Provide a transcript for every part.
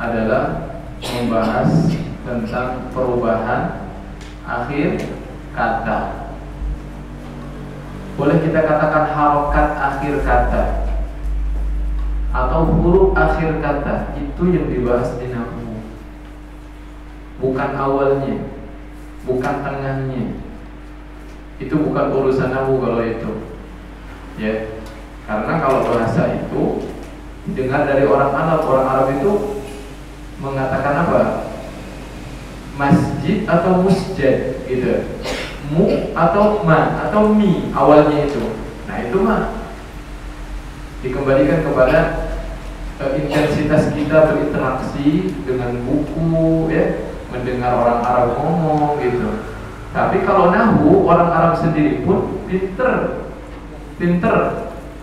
adalah membahas tentang perubahan akhir kata. Boleh kita katakan harokat akhir kata atau huruf akhir kata, itu yang dibahas di nahwu. Bukan awalnya, bukan tengahnya. Itu bukan urusan nahwu kalau itu. Ya. Karena kalau bahasa itu didengar dari orang Arab itu mengatakan apa? Masjid atau musjad gitu. Mu atau ma atau mi awalnya itu. Nah, itu mah dikembalikan kepada intensitas kita berinteraksi dengan buku, ya, mendengar orang Arab ngomong gitu. Tapi kalau nahwu, orang Arab sendiri pun pinter,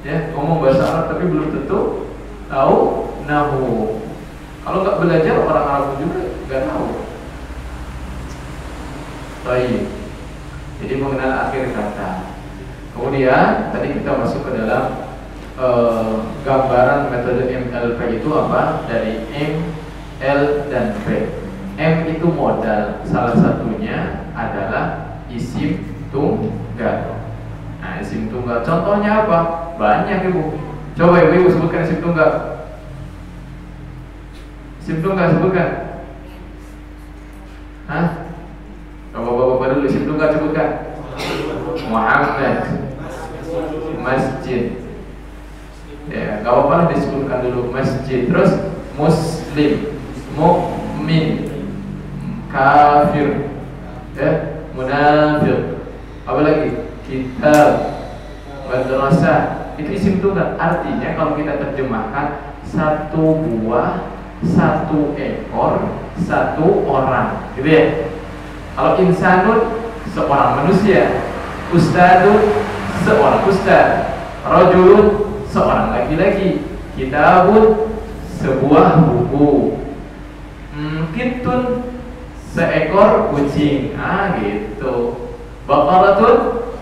ya, ngomong bahasa Arab tapi belum tentu tahu nahwu. Kalau nggak belajar orang Arab juga nggak tahu. Baik. Jadi mengenal akhir kata. Kemudian tadi kita masuk ke dalam gambaran metode MLP itu apa? Dari M, L, dan P. M itu modal, salah satunya adalah isim tunggal. Nah, isim tunggal contohnya apa? Banyak, Ibu. Coba Ibu sebutkan isim tunggal. Isim tunggal sebutkan. Hah? Coba bapak dulu isim tunggal sebutkan. Muhammad, masjid. Ya, gak apa-apa disebutkan dulu masjid. Terus muslim, mukmin, kafir, ya, munafik. Apa lagi? Kitab, madrasah. Itu isim tunggal. Artinya kalau kita terjemahkan, satu buah, satu ekor, satu orang, gitu ya. Kalau insanun, seorang manusia. Ustadun, seorang ustad. Rajulun, seorang laki-laki. Kitabun, sebuah buku. Kitun, seekor kucing. Gitu. Baqaratun,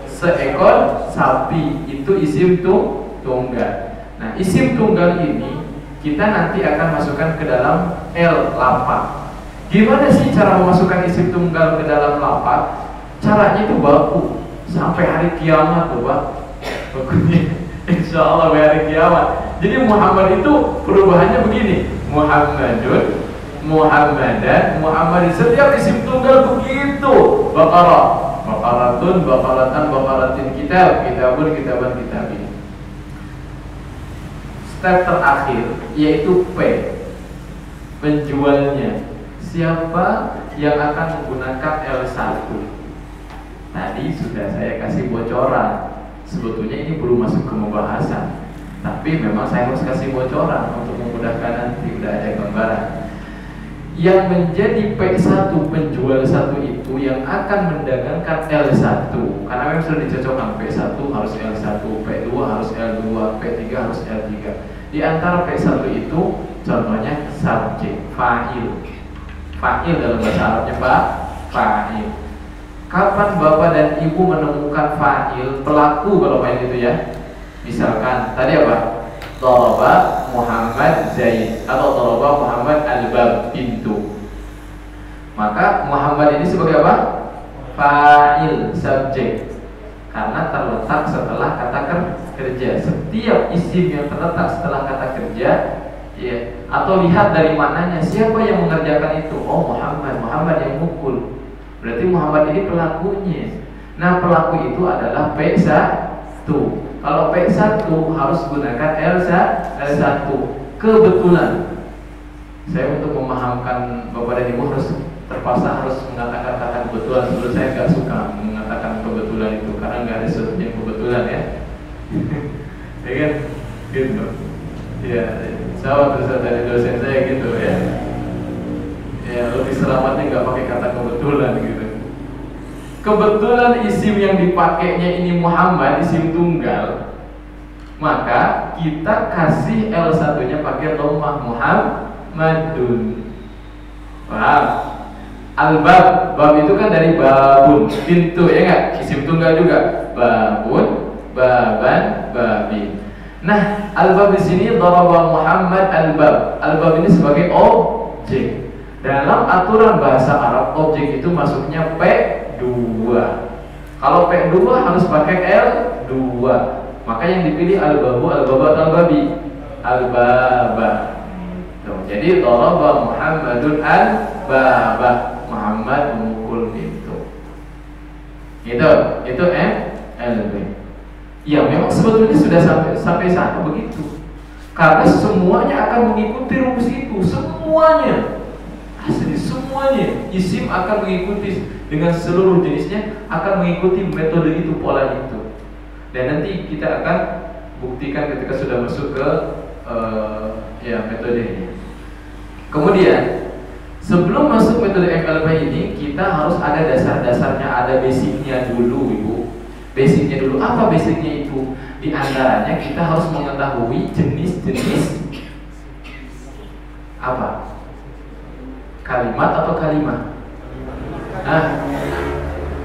seekor sapi. Itu isim tunggal. Nah, isim tunggal ini kita nanti akan masukkan ke dalam L, lapak. Gimana sih cara memasukkan isim tunggal ke dalam lapak? Caranya itu baku sampai hari kiamat tuh, Pak. Bakunya insya Allah hari kiamat. Jadi Muhammad itu perubahannya begini: Muhammadun, Muhammadan, Muhammadin. Setiap isim tunggal begitu. Baqarah, baqaratun, baqaratan, baqaratin, kitab, kitabun, kitaban, kitabin. Step terakhir yaitu P, penjualnya. Siapa yang akan menggunakan L1? Tadi sudah saya kasih bocoran. Sebetulnya ini belum masuk ke pembahasan, tapi memang saya harus kasih bocoran untuk memudahkan nanti. Udah ada gambaran. Yang menjadi P1, penjual satu itu yang akan mendagangkan L1. Karena memang sudah dicocokkan P1 harus L1, P2 harus L2, P3 harus L3. Di antara P1 itu contohnya subjek, fa'il. Fa'il dalam bahasa Arabnya Pak, fa'il. Kapan Bapak dan Ibu menemukan fa'il, pelaku kalau main itu ya? Misalkan tadi apa? Daraba Muhammad Zaid atau daraba Muhammad al-bab, pintu. Maka Muhammad ini sebagai apa? Fa'il, subjek. Karena terletak setelah kata kerja. Setiap isim yang terletak setelah kata kerja, ya, atau lihat dari maknanya, siapa yang mengerjakan itu? Oh, Muhammad yang mukul. Berarti Muhammad ini pelakunya. Nah, pelaku itu adalah P1. Kalau P1 harus gunakan L1. Kebetulan saya untuk memahamkan Bapak dan Ibu terpaksa harus mengatakan kata kebetulan. Sebelum saya nggak suka mengatakan kebetulan itu karena nggak ada sesuatu yang kebetulan, ya. Ya kan? Gitu. Ya, saya waktu dari dosen saya gitu, ya. Ya, lebih selamatnya nggak pakai kata kebetulan gitu. Kebetulan isim yang dipakainya ini Muhammad, isim tunggal, maka kita kasih L1-nya pakai dhammah, Muhammadun. Paham? Al-bab, bab itu kan dari babun, pintu, ya nggak? Isim tunggal juga. Babun, baban, babin. Nah, al-bab di sini daraba Muhammad al-bab. Al-bab ini sebagai objek. Dalam aturan bahasa Arab, objek itu masuknya P2. Kalau P2 harus pakai L2. Maka yang dipilih al-babu, al-baba, al-babi, al-baba. Jadi daraba Muhammadun al-baba. Muhammad memukul pintu. Itu MLB. Ya memang sebetulnya sudah sampai sana begitu. Karena semuanya akan mengikuti rumus itu, semuanya. Asli semuanya. Isim akan mengikuti dengan seluruh jenisnya, akan mengikuti metode itu, pola itu. Dan nanti kita akan buktikan ketika sudah masuk ke metodenya. Kemudian sebelum masuk metode MLP ini, kita harus ada dasar-dasarnya, ada basicnya dulu, Ibu. Basicnya dulu, apa basicnya itu? Di antaranya kita harus mengetahui jenis-jenis apa? Kalimat atau kalimah?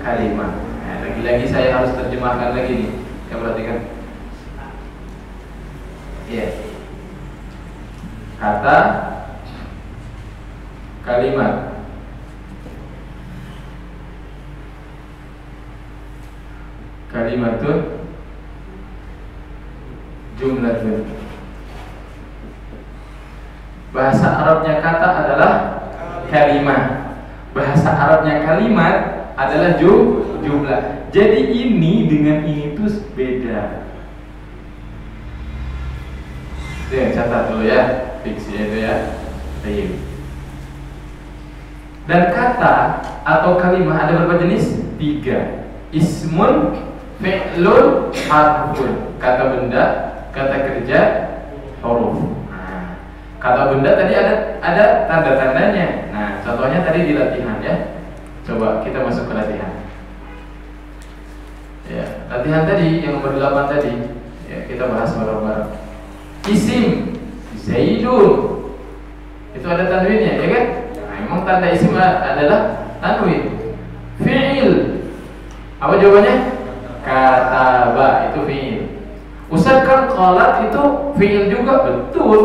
Kalimat. Nah, lagi-lagi saya harus terjemahkan lagi nih. Ya, perhatikan. Iya. Kata, kalimat. Kalimatun, jumlatun. Bahasa Arabnya kata adalah kalimat. Bahasa Arabnya kalimat adalah jumlah. Jadi ini dengan ini tuh beda. Itu yang catat dulu ya, fiksi itu ya. Baik. Dan kata atau kalimat ada berapa jenis? 3. Ismun, fi'lun, harfun. Kata benda, kata kerja, huruf. Kata benda tadi ada tanda-tandanya. Nah, contohnya tadi di latihan ya. Coba kita masuk ke latihan. Ya, latihan tadi yang nomor 8 tadi. Ya, kita bahas bareng-bareng. Isim, Zaidun. Itu ada tanwinnya, ya kan? Nah, memang tanda isim adalah tanwin. Fi'il. Apa jawabannya? Kataba, itu fi'il. Ustaz kan qalat itu fi'il juga, betul.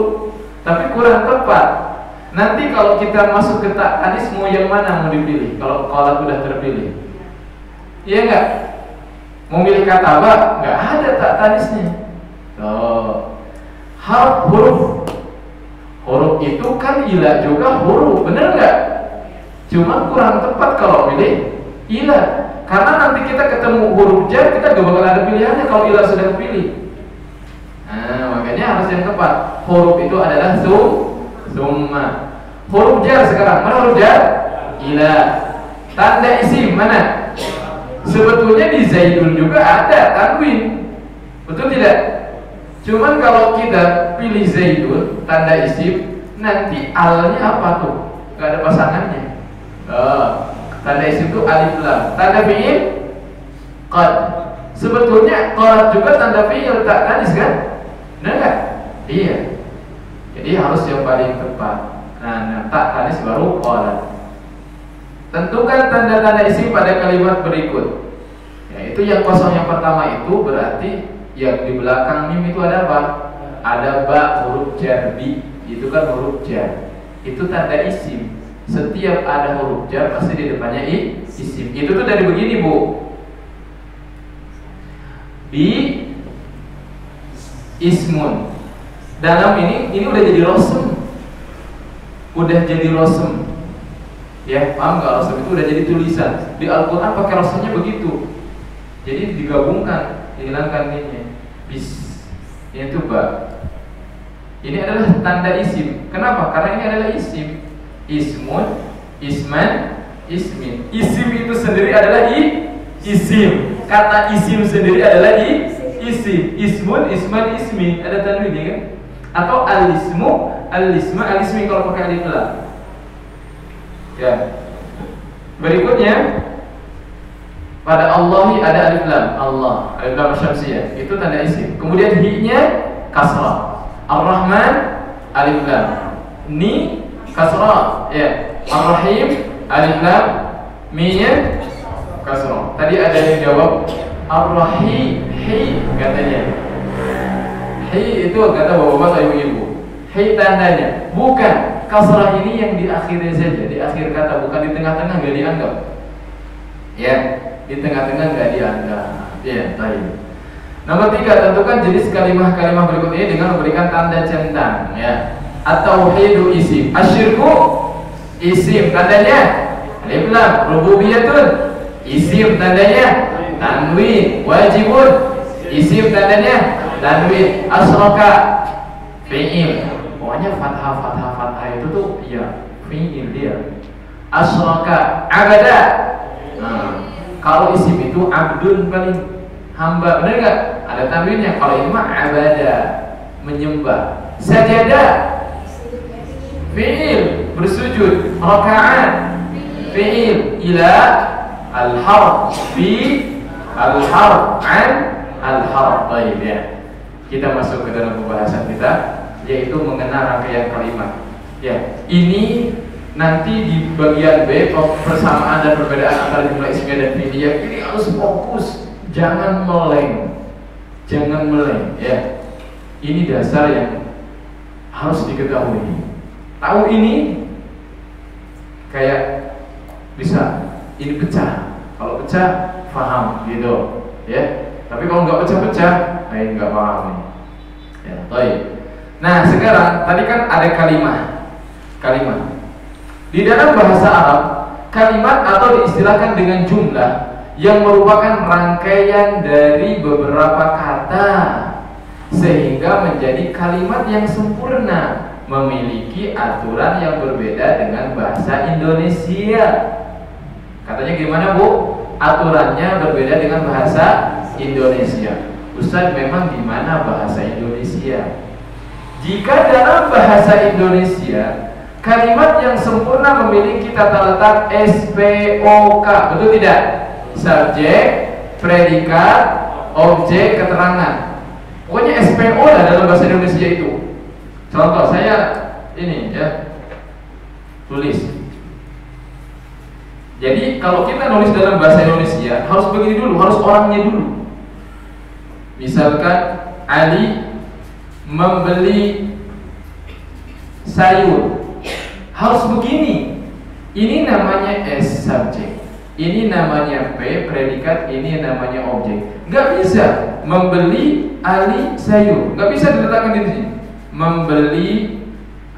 Tapi kurang tepat. Nanti kalau kita masuk ke tak tanis, mau yang mana mau dipilih? Kalau qalat sudah terpilih, iya enggak? Mau milih kataba, enggak ada tak tanisnya. Huruf itu kan ilah juga huruf, bener enggak? Cuma kurang tepat kalau pilih ilah. Karena nanti kita ketemu huruf jar, kita gak bakal ada pilihannya kalau ilah sudah pilih. Nah, makanya harus yang tepat. Huruf itu adalah summa. Huruf jar sekarang, mana huruf jar? Ila. Tanda isim mana? Sebetulnya di Zaidun juga ada tanwin, betul tidak? Cuman kalau kita pilih Zaidun, tanda isim, nanti alnya apa tuh? Gak ada pasangannya. Tanda isim itu alif lam. Tanda fi'il qad. Sebetulnya qad juga tanda fi'il, tak tanis kan? Benar nggak? Iya. Jadi harus yang paling tepat. Nah, tak tanis baru qad. Tentukan tanda-tanda isim pada kalimat berikut. Ya, itu yang kosong yang pertama itu berarti yang di belakang mim itu ada apa? Ada ba, huruf jar, bi. Itu kan huruf jar. Itu tanda isim. Setiap ada huruf jar pasti di depannya isim. Itu tuh dari begini, Bu. Bi ismun. Dalam ini udah jadi rosem. Udah jadi rosem. Ya, paham nggak? Rosem itu udah jadi tulisan. Di Al-Quran pakai rosemnya begitu. Jadi digabungkan, dihilangkan ini. Bis. Ini tuh ba. Ini adalah tanda isim. Kenapa? Karena ini adalah isim. Ismun, isman, ismin. Isim itu sendiri adalah isim. Kata isim sendiri adalah isim. Ismun, isman, ismin. Ada tanwinnya kan? Atau al-ismu, al-isma, al-ismi kalau pakai alif lam. Ya. Berikutnya pada Allahi ada alif lam. Allah, alif lam syamsiyah. Itu tanda isim. Kemudian hi-nya kasrah. Ar-Rahman alif lam. Ni kasrah, ya. Ar-Rahim alif lam, mi-nya kasrah. Tadi ada yang jawab Ar-Rahim, hi katanya. Hi itu kata bapak-bapak atau ibu-ibu. Hi tandanya, bukan. kasrah ini yang di akhirnya saja, di akhir kata, bukan di tengah-tengah, nggak dianggap. Ya, di tengah-tengah nggak dianggap. Ya, baik. Nomor 3, tentukan jenis kalimah-kalimah berikut ini dengan memberikan tanda centang. Ya, at-tauhidu isim, asyirku isim, tandanya alif lam, rububiyatun isim, tandanya tanwin, wajibun isim, tandanya tanwin, asroka fi'il. Pokoknya fathah itu tuh ya fi'il dia. Asroka abada. Nah, kalau isim itu abdun, paling hamba, benar nggak? Ada tanwinnya. Kalau ini mah abada, menyembah. Sajada fi'il, bersujud. Raka'at fi'il. Ila al-harf, fi al-harf, an al-harf. Baik ya. Kita masuk ke dalam pembahasan kita, yaitu mengenal rangkaian kalimat. Ya, ini nanti di bagian B, persamaan dan perbedaan antara jumlah ismiyah dan fi'liyah. Ini harus fokus, jangan meleng, ya. Ini dasar yang harus diketahui. Tahu ini, kayak bisa ini pecah. Kalau pecah, paham gitu, ya. Tapi kalau nggak pecah-pecah, nggak paham nih. Ya, baik. Nah, sekarang tadi kan ada kalimat. Di dalam bahasa Arab, kalimat atau diistilahkan dengan jumlah yang merupakan rangkaian dari beberapa kata sehingga menjadi kalimat yang sempurna, memiliki aturan yang berbeda dengan bahasa Indonesia. Katanya gimana, Bu? Aturannya berbeda dengan bahasa Indonesia. Ustaz, memang gimana bahasa Indonesia? Jika dalam bahasa Indonesia kalimat yang sempurna memiliki tata letak SPOK, betul tidak? Subjek, predikat, objek, keterangan. Pokoknya SPO lah dalam bahasa Indonesia itu. Contoh saya ini ya, tulis. Jadi kalau kita nulis dalam bahasa Indonesia harus begini dulu, harus orangnya dulu. Misalkan Ali membeli sayur, harus begini. Ini namanya S, subjek. Ini namanya P, predikat. Ini namanya objek. Gak bisa membeli Ali sayur, gak bisa diletakkan di sini. Membeli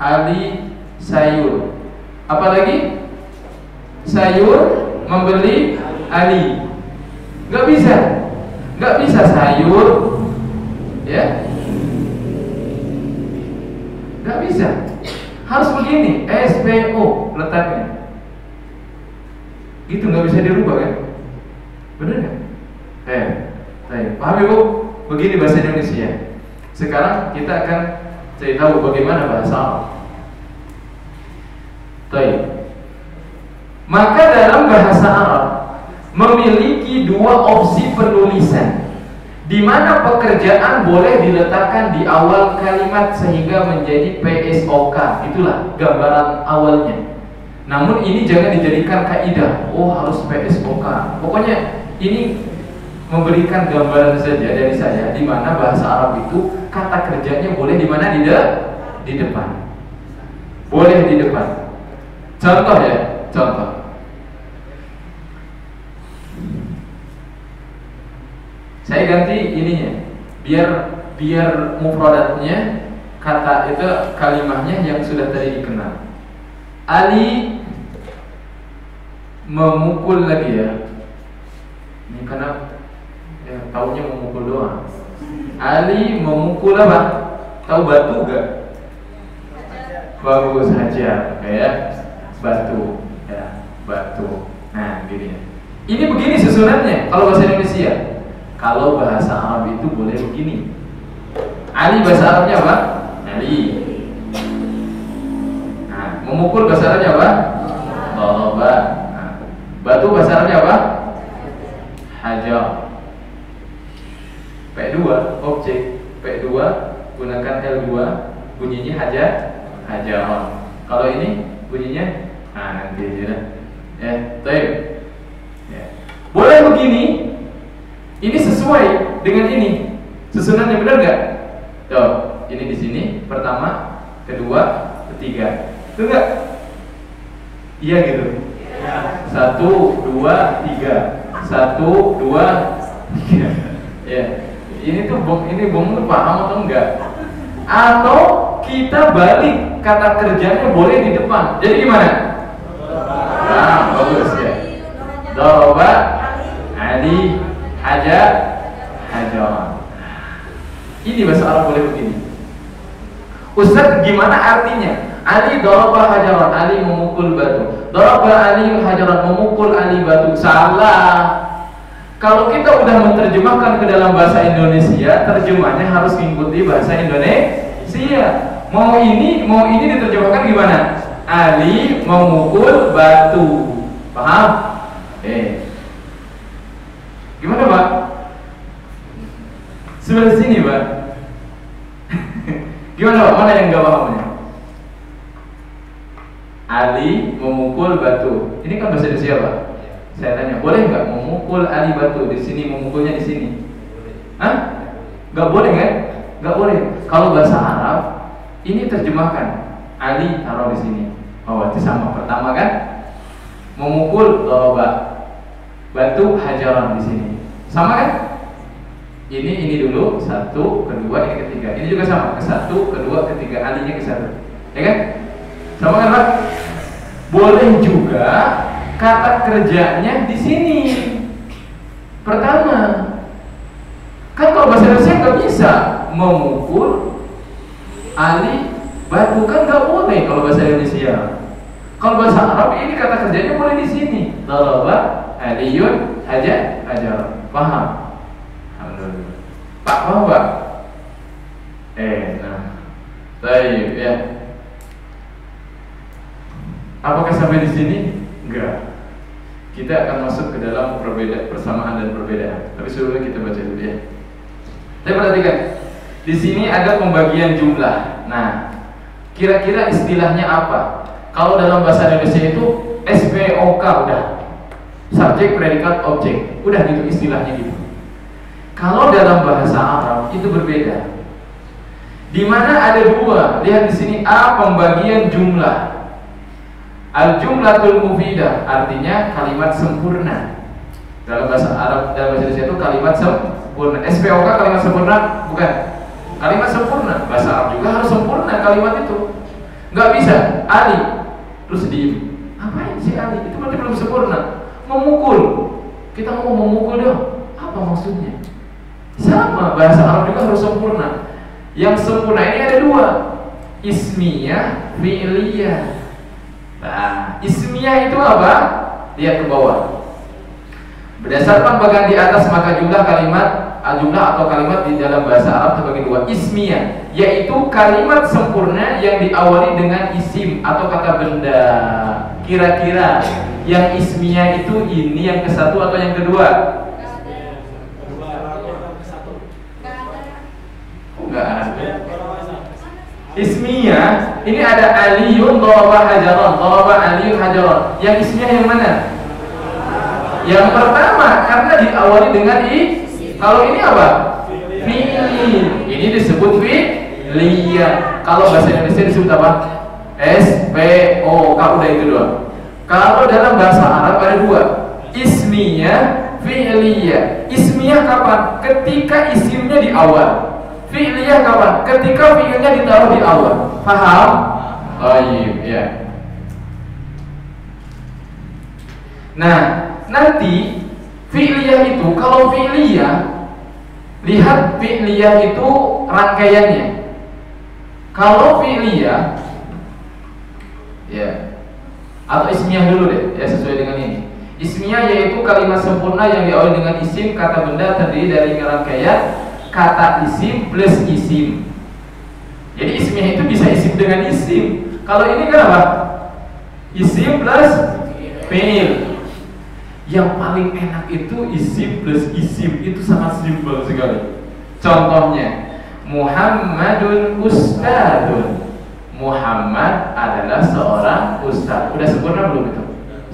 Ali sayur. Apalagi sayur, membeli Ali. Gak bisa sayur, ya. Gak bisa. Harus begini, SPO letaknya. Gitu, nggak bisa dirubah kan? Bener nggak? Paham ya, Bu? Begini bahasa Indonesia. Sekarang kita akan cari tahu bagaimana bahasa Arab. Maka dalam bahasa Arab memiliki dua opsi penulisan, di mana pekerjaan boleh diletakkan di awal kalimat sehingga menjadi PSOK. Itulah gambaran awalnya. Namun ini jangan dijadikan kaidah, oh harus PSOK. Pokoknya ini memberikan gambaran saja dari saya, di mana bahasa Arab itu kata kerjanya boleh di mana, di depan. Boleh di depan. Contoh ya, contoh. Saya ganti ininya, biar mufradatnya, kata itu kalimahnya yang sudah tadi dikenal. Ali memukul lagi ya. Ini karena taunya memukul doang. Ali memukul apa? Tahu batu gak? Bagus saja, kayak batu, ya batu. Nah, gini. Ini begini susunannya kalau bahasa Indonesia. Kalau bahasa Arab itu boleh begini. Ali bahasa Arabnya apa? Ali. Nah, memukul bahasa Arabnya apa? Daraba. Nah, batu bahasa Arabnya apa? Hajar. P2 objek, P2 gunakan L2, bunyinya hajar. Kalau ini bunyinya nanti aja. Ya, baik. Ya. Boleh begini. Ini sesuai dengan ini. Susunannya benar nggak? Tuh, ini di sini pertama, kedua, ketiga. Itu enggak? Iya gitu. 1, 2, 3. 1, 2, 3. Ya. Ini bom tuh paham atau enggak? Atau kita balik kata kerjanya boleh di depan. Jadi gimana? Nah, bagus ya. Doroba Ali hajar hajar. Ini bahasa Arab boleh begini. Ustaz, gimana artinya? Ali doroba hajaran, Ali memukul batu. Doroba Ali hajaran, memukul Ali batu. Salah. Kalau kita udah menerjemahkan ke dalam bahasa Indonesia, terjemahnya harus mengikuti bahasa Indonesia. Mau ini diterjemahkan gimana? Ali memukul batu. Paham? Gimana, Pak? Sebelah sini, Pak. Gimana, Pak? Mana yang enggak pahamnya? Ali memukul batu. Ini kan bahasa Indonesia, Pak. Saya tanya, boleh nggak memukul Ali batu di sini, memukulnya di sini? Hah? Nggak boleh kan? Nggak boleh. Kalau bahasa Arab, ini terjemahkan Ali taruh di sini. Oh, itu sama. Pertama kan, memukul doroba, batu hajaran di sini. Sama kan? Ini dulu, 1, 2, ini ketiga. Ini juga sama, ke 1, kedua, ketiga. Alinya ke 1. Ya kan? Sama kan, Pak? Boleh juga kata kerjanya di sini. Pertama, kan kalau bahasa Indonesia nggak bisa memukul Ali batu, kan nggak boleh kalau bahasa Indonesia. Kalau bahasa Arab ini kata kerjanya boleh di sini. Daraba Aliyun hajar hajar. Paham? Alhamdulillah. Pak, paham Pak? Nah, baik ya. Apakah sampai di sini? Enggak. Kita akan masuk ke dalam persamaan dan perbedaan. Tapi sebelumnya kita baca dulu ya. Saya perhatikan. Di sini ada pembagian jumlah. Nah, kira-kira istilahnya apa? Kalau dalam bahasa Indonesia itu SPOK udah. Subjek, predikat, objek. Udah gitu istilahnya gitu. Kalau dalam bahasa Arab itu berbeda. Di mana ada dua. Lihat di sini A, pembagian jumlah. Al-jumlatul mufidah artinya kalimat sempurna. Dalam bahasa Arab, dalam bahasa Indonesia itu kalimat sempurna. SPOK kalimat sempurna bukan? Kalimat sempurna. Bahasa Arab juga harus sempurna kalimat itu. Nggak bisa Ali terus diem. Apain sih Ali? Itu berarti belum sempurna. Memukul. Kita mau memukul dong. Apa maksudnya? Sama, bahasa Arab juga harus sempurna. Yang sempurna ini ada dua. Ismiyah, fi'liyah. Nah, ismiyah itu apa? Lihat ke bawah. Berdasarkan bagian di atas maka jumlah kalimat, jumlah atau kalimat di dalam bahasa Arab terbagi dua. Ismiyah, yaitu kalimat sempurna yang diawali dengan isim atau kata benda. Kira-kira yang ismiyah itu ini yang ke satu atau yang kedua? Enggak ada. Ismiyah ini ada Aliyun daraba hajaran, daraba Aliyun hajaran. Yang ismiyah yang mana? Yang pertama, karena diawali dengan i. Kalau ini apa? Fi'il. Ini disebut fi'liyah. Kalau bahasa Indonesia disebut apa? SPOK. Udah itu doang. Kalau dalam bahasa Arab ada dua. Ismiyah, fi'liyah. Ismiyah kapan? Ketika isimnya di awal. Fi'liyah kapan? Ketika fi'ilnya ditaruh di awal. Paham? Baik, ya. Nah, nanti fi'liyah itu, kalau fi'liyah, lihat fi'liyah itu rangkaiannya. Kalau fi'liyah, ya, atau ismiyah dulu deh, ya sesuai dengan ini. Ismiyah yaitu kalimat sempurna yang diawali dengan isim, kata benda terdiri dari rangkaian kata isim plus isim. Jadi ismiyah itu bisa isim dengan isim. Kalau ini kan apa? Isim plus fi'il. Yang paling enak itu isim plus isim. Itu sangat simpel sekali. Contohnya Muhammadun ustadun. Muhammad adalah seorang ustad. Udah sempurna belum itu?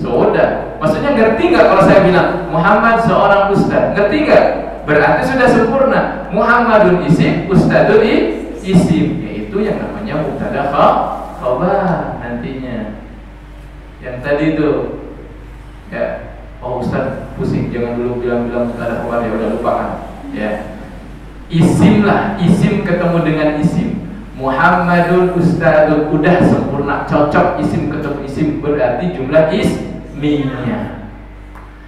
Sudah. Maksudnya ngerti nggak kalau saya bilang Muhammad seorang ustad? Ngerti nggak? Berarti sudah sempurna. Muhammadun isim, ustadun isim, yaitu yang namanya mubtada khabar. nantinya. Yang tadi itu ya, oh Ustaz pusing, jangan dulu bilang-bilang ada khabar, ya udah lupakan ya. Isim lah, isim ketemu dengan isim. Muhammadun Ustadun, udah sempurna, cocok. Isim ketemu isim berarti jumlah ismiyah.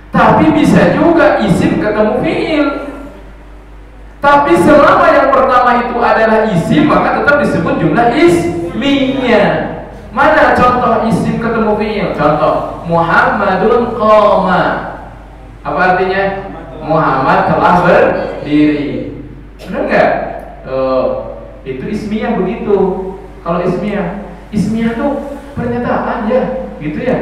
Tapi bisa juga isim ketemu fiil. Tapi selama yang pertama itu adalah isim, maka tetap disebut jumlah ismiyah. Mana contoh isim ketemu fiil? Contoh Muhammadun qoma. Apa artinya? Muhammad telah berdiri. Benar nggak? Itu ismiyah begitu. Kalau ismiyah tuh pernyataan ya, gitu ya.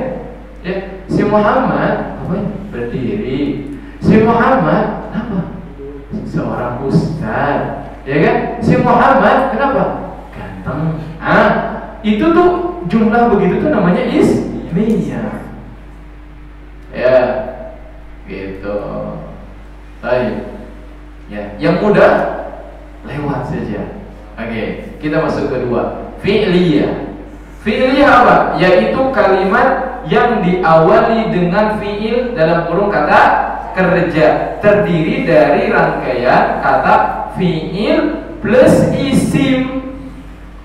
Ya, si Muhammad apa? Berdiri. Si Muhammad apa? Seorang ustaz, ya kan? Si Muhammad kenapa? Ganteng. Itu tuh jumlah begitu tuh namanya ismiyah. Ya, gitu. Baik. Ya, yang mudah lewat saja. Oke, kita masuk kedua, fi'liyah. Fi'liyah apa? Yaitu kalimat yang diawali dengan fi'il dalam kurung kata kerja, terdiri dari rangkaian kata fi'il plus isim.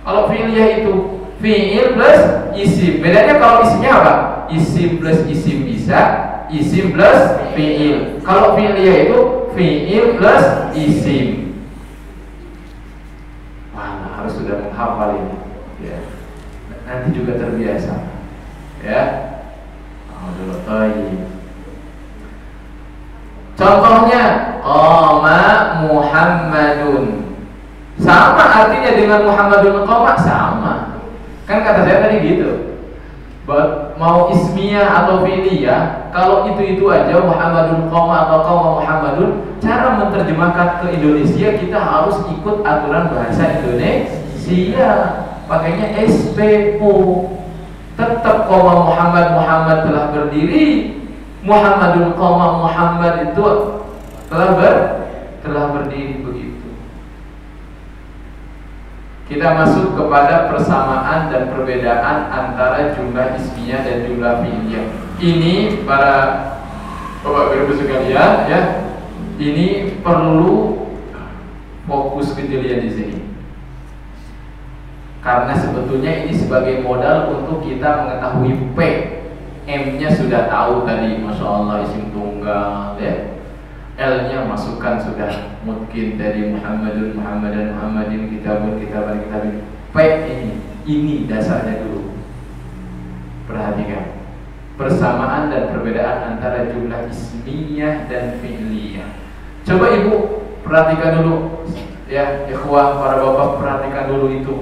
Kalau fi'liyah itu fi'il plus isim. Bedanya kalau isimnya apa? Isim plus isim bisa, isim plus fi'il. Kalau fi'liyah itu fi'il plus isim. Wah, harus sudah menghafal ini ya. Nanti juga terbiasa ya. Alhamdulillah. Contohnya qama Muhammadun. Sama artinya dengan Muhammadun qama, sama. Kan kata saya tadi gitu. Mau ismiyah atau fi'liyah, kalau itu aja Muhammadun qama atau qama Muhammadun, cara menerjemahkan ke Indonesia kita harus ikut aturan bahasa Indonesia. Pakainya SPO. Tetap qama Muhammad telah berdiri. Muhammadun qama Muhammad itu telah berdiri begitu. Kita masuk kepada persamaan dan perbedaan antara jumlah ismiyah dan jumlah fi'liyah. Ini para Bapak Ibu sekalian ya, ini perlu fokus kejelian di sini. Karena sebetulnya ini sebagai modal untuk kita mengetahui P. M-nya sudah tahu tadi, Masya Allah, isim tunggal ya. L-nya masukkan sudah, mungkin tadi Muhammadun, Muhammadan, Muhammadin, kitabun, kitabin. P ini dasarnya dulu. Perhatikan persamaan dan perbedaan antara jumlah ismiyah dan fi'liyah. Coba Ibu perhatikan dulu ya, ikhwah, para bapak, perhatikan dulu itu.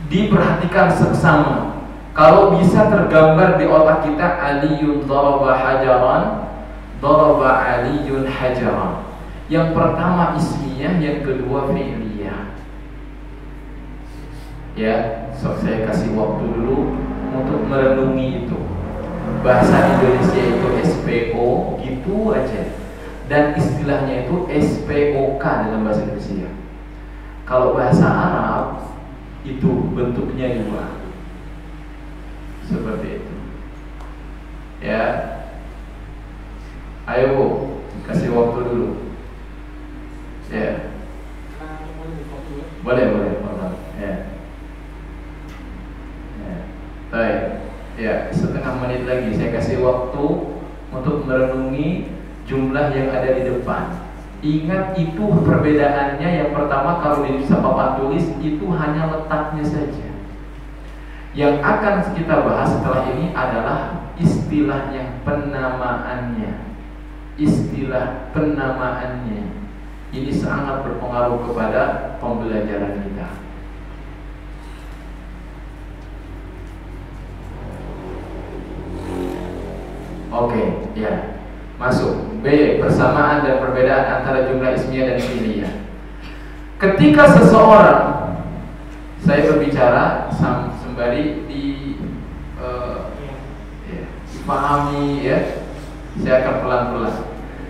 Diperhatikan seksama. Kalau bisa tergambar di otak kita, Aliyun daraba hajaran, daraba Aliyun hajaran. Yang pertama ismiyah, yang kedua fi'liyah. Ya, saya kasih waktu dulu untuk merenungi itu. Bahasa Indonesia itu SPO, gitu aja. Dan istilahnya itu SPOK dalam bahasa Indonesia. Kalau bahasa Arab itu bentuknya dua, seperti itu. Ya, ayo Bu, kasih waktu dulu. Ya, boleh. Ya. Baik. Ya, setengah menit lagi saya kasih waktu untuk merenungi jumlah yang ada di depan. Ingat itu perbedaannya. Yang pertama, kalau di papan tulis itu hanya letaknya saja. Yang akan kita bahas setelah ini adalah istilahnya, penamaannya. Istilah penamaannya ini sangat berpengaruh kepada pembelajaran kita. Oke, ya. Masuk B, persamaan dan perbedaan antara jumlah ismiyah dan fi'liyah. Ketika seseorang, saya berbicara sembari dipahami ya, saya akan pelan-pelan.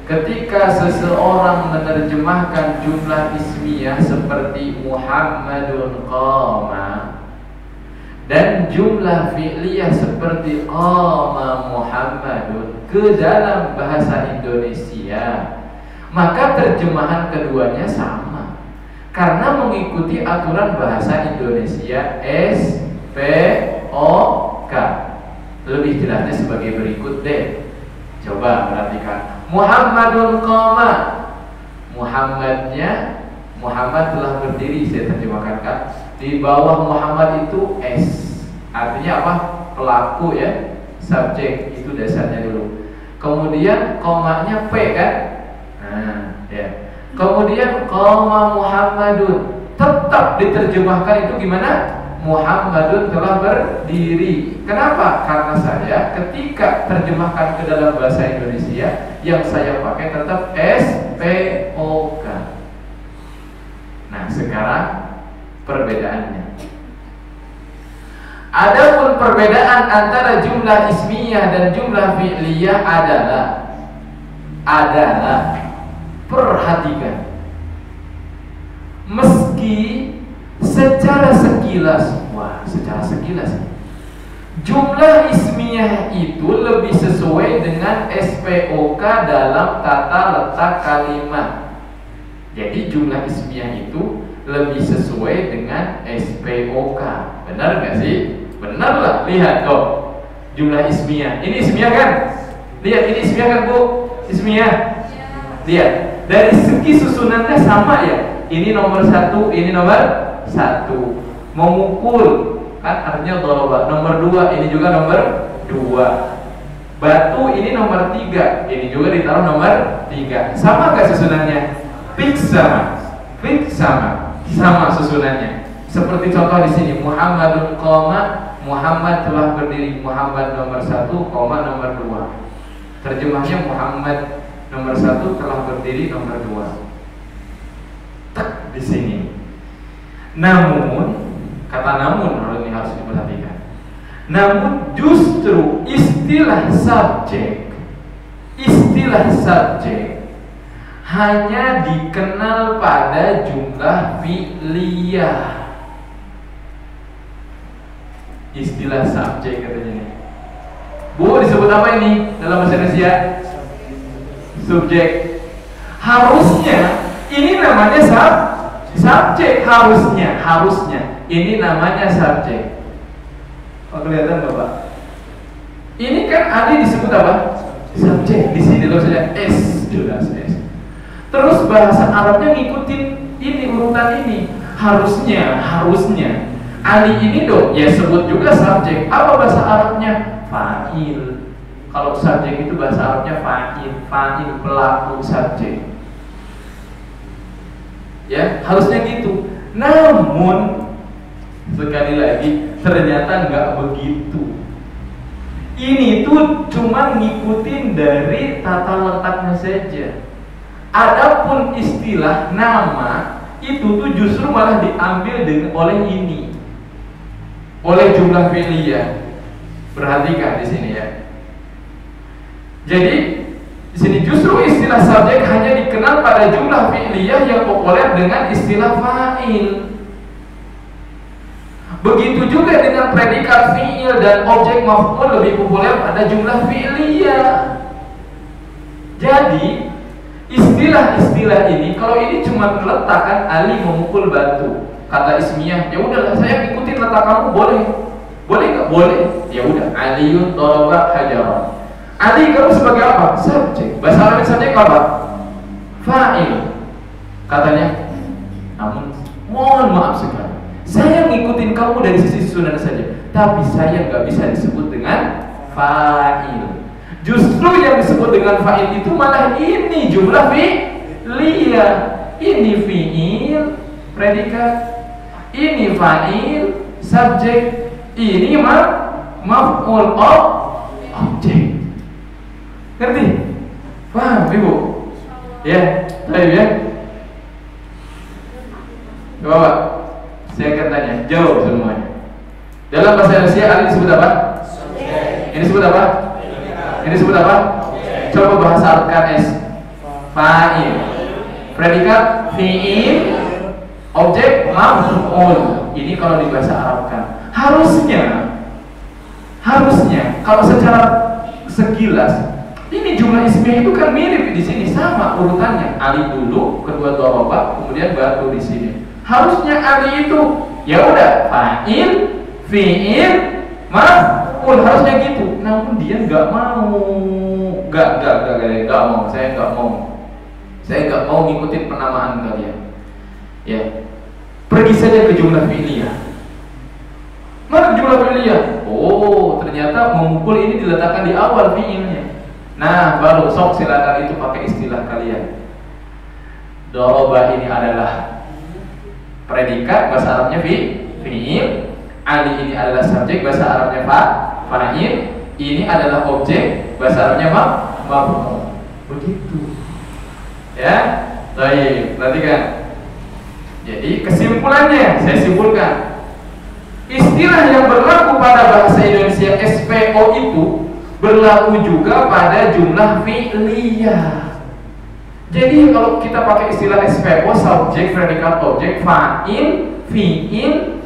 Ketika seseorang menerjemahkan jumlah ismiyah seperti Muhammadun qama, dan jumlah fi'liyah seperti qama Muhammadun ke dalam bahasa Indonesia, maka terjemahan keduanya sama karena mengikuti aturan bahasa Indonesia SPOK. Lebih jelasnya sebagai berikut deh. Coba perhatikan. Muhammadun qama. Muhammad telah berdiri, saya terjemahkan kan. Di bawah Muhammad itu S. Artinya apa? Pelaku ya, subjek, itu dasarnya dulu. Kemudian komanya P kan? Nah, ya. Kemudian qama Muhammadun. Tetap diterjemahkan itu gimana? Muhammadun telah berdiri. Kenapa? Karena saya ketika terjemahkan ke dalam bahasa Indonesia, yang saya pakai tetap SPOK. Nah, sekarang perbedaannya. Adapun perbedaan antara jumlah ismiyah dan jumlah fi'liyah adalah perhatikan. Meski secara sekilas jumlah ismiyah itu lebih sesuai dengan SPOK dalam tata letak kalimat. Jadi jumlah ismiyah itu lebih sesuai dengan SPOK. Benar nggak sih? Benar lah. Lihat kok, jumlah ismiyah. Ini ismiyah kan? Lihat, ini ismiyah kan Bu? Ismiyah. Lihat, dari segi susunannya sama ya. Ini nomor 1, ini nomor 1. Memukul kan artinya doroba. Nomor 2, ini juga nomor 2. Batu ini nomor 3, ini juga ditaruh nomor 3. Sama gak susunannya? Fix sama susunannya. Seperti contoh di sini, Muhammadun qama, Muhammad telah berdiri. Muhammad nomor 1, koma nomor 2. Terjemahnya Muhammad nomor 1 telah berdiri nomor 2. Tak di sini. Namun, kata namun ini harus diperhatikan. Namun justru istilah subjek hanya dikenal pada jumlah fi'liyah. Istilah subjek katanya ini. Bu, disebut apa ini dalam bahasa Indonesia? Subjek. Harusnya ini namanya subjek. Harusnya ini namanya subjek. Oh, kelihatan Bapak? Ini kan Ali disebut apa? Subjek. Di sini loh saja S, jelas S. Terus bahasa Arabnya ngikutin ini urutan ini. Harusnya Ali ini dong ya sebut juga subjek. Apa bahasa Arabnya? Fa'il. Kalau subjek itu bahasa Arabnya fa'il pelaku subjek. Ya, harusnya gitu. Namun sekali lagi ternyata nggak begitu. Ini tuh cuma ngikutin dari tata letaknya saja. Adapun istilah nama itu tuh justru malah diambil oleh ini, oleh jumlah fi'liyah. Perhatikan di sini ya. Jadi di sini justru istilah subjek hanya dikenal pada jumlah fi'liyah yang populer dengan istilah fa'il. Begitu juga dengan predikat fi'il dan objek maf'ul lebih populer pada jumlah fi'liyah. Jadi istilah-istilah ini, kalau ini cuma meletakkan Ali memukul batu, kata ismiyah, ya udahlah saya ikutin letak kamu, boleh nggak? Boleh. Ya udah, Aliyun daraba hajaran. Ali kamu sebagai apa? Subjek. Bahasa Arab subjek apa? Fa'il. Katanya, namun mohon maaf sekali, saya ngikutin kamu dari sisi susunan saja, tapi saya nggak bisa disebut dengan fa'il. Justru yang disebut dengan fa'il itu malah ini jumlah fi'liyah. Ini fi'il predikat, ini fa'il subjek, ini maf'ul objek. Ngerti? Paham Ibu? Ya, baik ya. Bapak, saya akan tanya, jawab semuanya. Dalam bahasa Indonesia Ali disebut apa? Ini disebut apa? Ini disebut apa? Coba bahasa Arabkan S. Fa'il. Predikat fi'il, objek maf'ul. Ini kalau di bahasa Arabkan. Harusnya kalau secara sekilas ini jumlah ismiyah itu kan mirip di sini, sama urutannya. Ali dulu, kedua doroba, kemudian batu di sini. Harusnya Ali itu ya udah fa'il, fi'il, maf'ul, harusnya gitu. Namun dia nggak mau, nggak mau. Saya nggak mau ngikutin penamaan kalian. Ya, pergi saja ke jumlah fi'liyah. Mana jumlah fi'liyah? Oh, ternyata memukul ini diletakkan di awal fi'ilnya. Nah, baru sok silakan itu pakai istilah kalian. Doroba ini adalah predikat, bahasa Arabnya fi'il. Ali ini adalah subjek, bahasa Arabnya fa'il. Ini adalah objek, bahasa Arabnya maf'ul. Begitu. Ya, baik. Perhatikan. Jadi kesimpulannya, saya simpulkan. Istilah yang berlaku pada bahasa Indonesia SPO itu berlaku juga pada jumlah fi'liyah. Jadi kalau kita pakai istilah SPO, subjek, predikat, objek, fa'il, fi'il,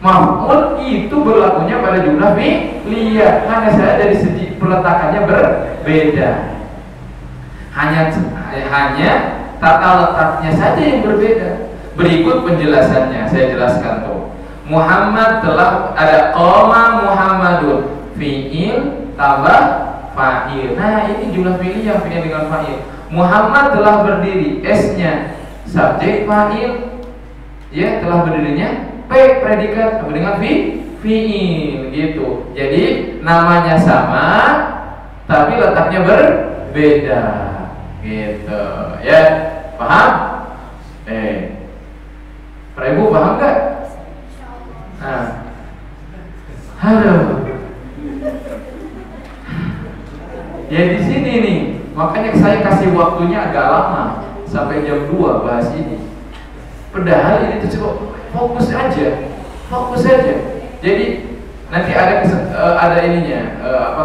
maf'ul, itu berlakunya pada jumlah fi'liyah. Hanya saja dari segi peletakannya berbeda. Hanya tata letaknya saja yang berbeda. Berikut penjelasannya, saya jelaskan tuh. Muhammad telah ada qoma Muhammadun, fi'il tambah fa'il. Nah, ini jumlah fi'liyah, fi'il dengan fa'il. Muhammad telah berdiri, S-nya subjek fa'il, ya, telah berdirinya P, predikat dengan fi'il gitu. Jadi namanya sama tapi letaknya berbeda gitu, ya. Paham? Para ibu paham gak? Nah, halo. Ya di sini nih, makanya saya kasih waktunya agak lama sampai jam 2 bahas ini. Padahal ini tuh coba fokus aja. Jadi nanti ada ininya,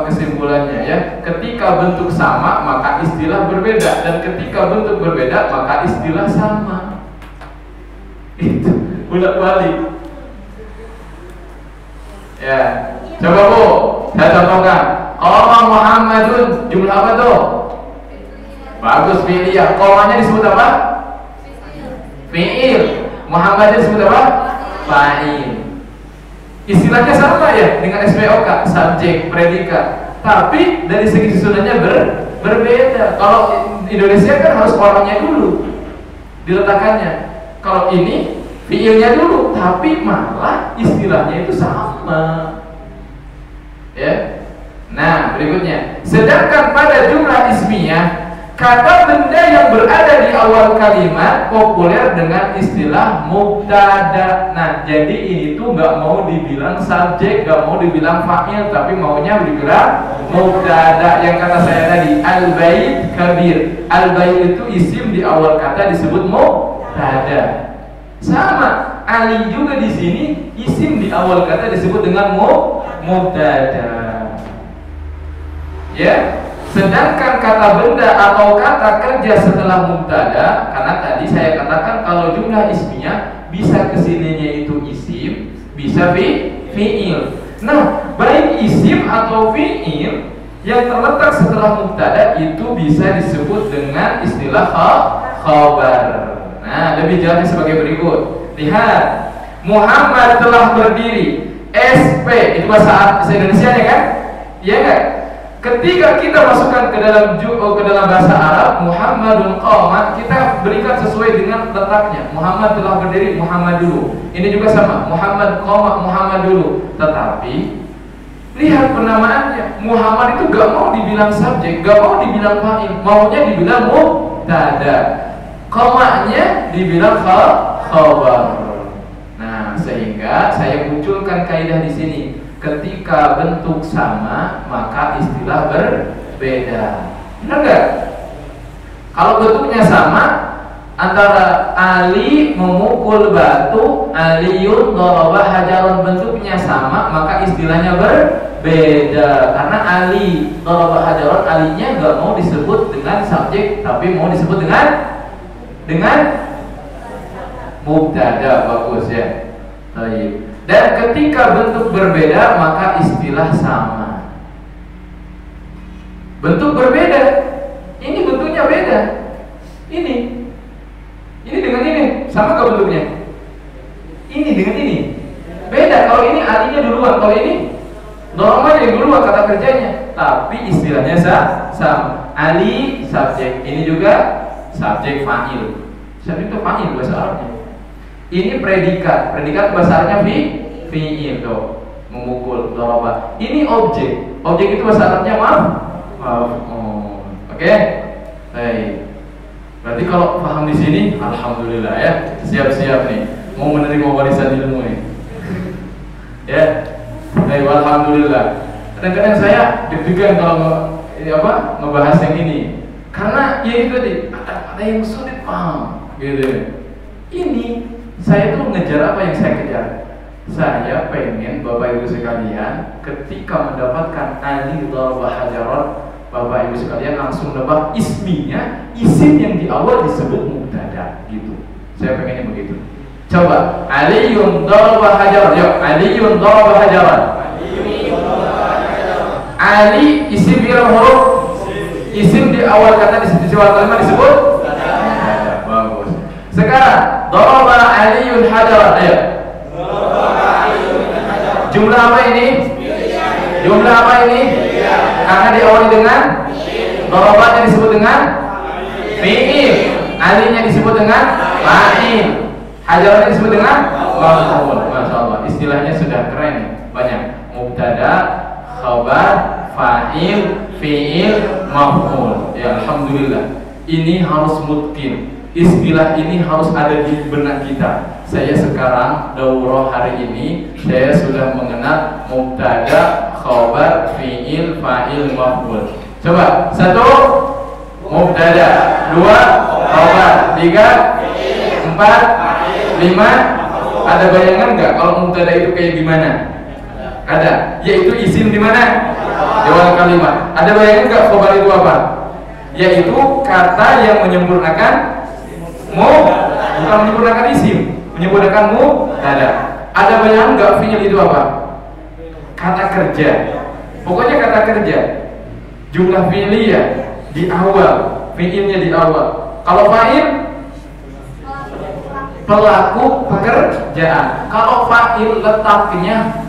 kesimpulannya ya. Ketika bentuk sama maka istilah berbeda, dan ketika bentuk berbeda maka istilah sama. Itu bolak-balik. Ya, coba Bu, saya contohkan. Qoma Muhammadun, jumlah apa tuh? Bagus, fi'liyah. Qomanya disebut apa? Fi'il. Muhammadin disebut apa? Fa'il. Istilahnya sama ya dengan SPOK, subjek, predikat. Tapi dari segi susunannya berbeda. Kalau Indonesia kan harus orangnya dulu diletakkannya. Kalau ini fiilnya dulu, tapi malah istilahnya itu sama. Ya. Nah, berikutnya. Sedangkan pada jumlah ismiyah, kata benda yang berada di awal kalimat populer dengan istilah mubtada. Nah, jadi ini tuh nggak mau dibilang subjek, nggak mau dibilang fa'il, tapi maunya dibilang mubtada. Yang kata saya tadi, al-bait kabir. Al-bait itu isim di awal kata disebut mubtada. Sama, Ali juga di sini isim di awal kata disebut dengan mubtada. Ya. Sedangkan kata benda atau kata kerja setelah mubtada, karena tadi saya katakan kalau jumlah ismiyah bisa kesininya itu isim, bisa fi'il. Nah, baik isim atau fi'il yang terletak setelah mubtada itu bisa disebut dengan istilah khabar. Nah, lebih jelasnya sebagai berikut. Lihat, Muhammad telah berdiri. SP itu bahasa Indonesia ya kan? Iya kan? Ketika kita masukkan ke dalam bahasa Arab, Muhammadun qama, kita berikan sesuai dengan letaknya. Muhammad telah berdiri, Muhammad dulu. Ini juga sama, Muhammad qama, Muhammad dulu. Tetapi lihat penamaannya, Muhammad itu gak mau dibilang subjek, gak mau dibilang fa'il, maunya dibilang mubtada. Qamanya dibilang khabar. Nah, sehingga saya munculkan kaidah di sini. Ketika bentuk sama maka istilah berbeda. Benar nggak? Kalau bentuknya sama, antara Ali memukul batu, Aliyun daraba hajarun, bentuknya sama maka istilahnya berbeda. Karena Ali daraba hajarun, alinya nggak mau disebut dengan subjek tapi mau disebut dengan mubtada. Bagus ya. Baik. Dan ketika bentuk berbeda maka istilah sama. Bentuk berbeda, ini bentuknya beda. Ini dengan ini sama gak bentuknya? Ini dengan ini beda. Kalau ini alinya duluan, kalau ini normalnya yang duluan kata kerjanya, tapi istilahnya sama. Ali subjek, ini juga subjek fa'il. Subjek itu fa'il bahasa Arabnya. Ini predikat bahasa Arabnya fi'il tuh, memukul, daraba. Ini objek itu bahasa Arabnya Oke. Baik. Berarti kalau paham di sini, alhamdulillah ya, siap-siap nih mau menerima warisan ilmu nih. Ya. Baik, alhamdulillah. Kadang-kadang saya deg-degan kalau ngebahas yang ini. Karena ya itu tadi, ada yang sulit paham gitu. Ini saya tuh ngejar apa yang saya kejar. Saya pengen Bapak Ibu sekalian ketika mendapatkan ali darba hajaran, Bapak Ibu sekalian langsung nebak isminya, isim yang di awal disebut mubtada gitu. Saya pengennya begitu. Coba aliyun darba hajaran. Yuk, aliyun darba hajaran. Ali isim fi'il huruf. Isim di awal kata di awal kalimat disebut mubtada. Bagus. Sekarang daraba aliyun hajaran. Ayo. Jumlah apa ini? Jumlah apa ini? Karena diawali dengan darabatnya disebut dengan fi'il, alinya disebut dengan fa'il, hajarannya disebut dengan maf'ul. Masya Allah, istilahnya sudah keren nih, banyak. Mubtada, khabar, fa'il, fi'il, maf'ul. Ya alhamdulillah. Ini harus mutqin. Istilah ini harus ada di benak kita. Saya sekarang daurah hari ini saya sudah mengenal mubtada, khabar, fi'il, fa'il, maf'ul. Coba, 1 mubtada, 2 khabar, 3 4 5. Ada bayangan nggak kalau mubtada itu kayak gimana? Ada, yaitu isim di mana? Di awal kalimat. Ada bayangan nggak khabar itu apa? Yaitu kata yang menyempurnakan bukan menyempurnakan isim, menyempurnakan mubtada. Ada bayangan nggak fi'il itu apa? Kata kerja. Pokoknya kata kerja. Jumlah fi'liyah di awal, fi'ilnya di awal. Kalau fa'il pelaku pekerjaan. Kalau fa'il letaknya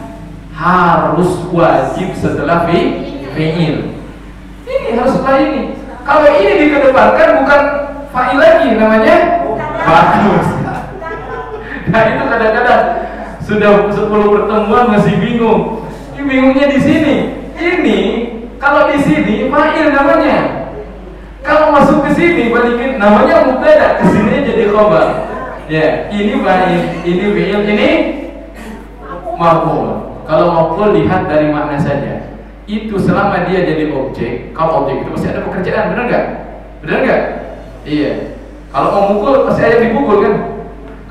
harus wajib setelah fi'il. Ini harus setelah ini. Kalau ini dikedepankan bukan fa'il lagi, namanya bagus. Nah itu kadang-kadang sudah 10 pertemuan masih bingung. Ini bingungnya di sini. Ini kalau di sini fa'il namanya. Kalau masuk ke sini balikin namanya mubtada, ke sini jadi khabar. Ya, ini fa'il, ini fi'il, ini maf'ul. Kalau maf'ul lihat dari makna saja. Itu selama dia jadi objek, kalau objek itu pasti ada pekerjaan, benar nggak? Benar nggak? Iya. Kalau mau mukul pasti ada yang dipukul kan?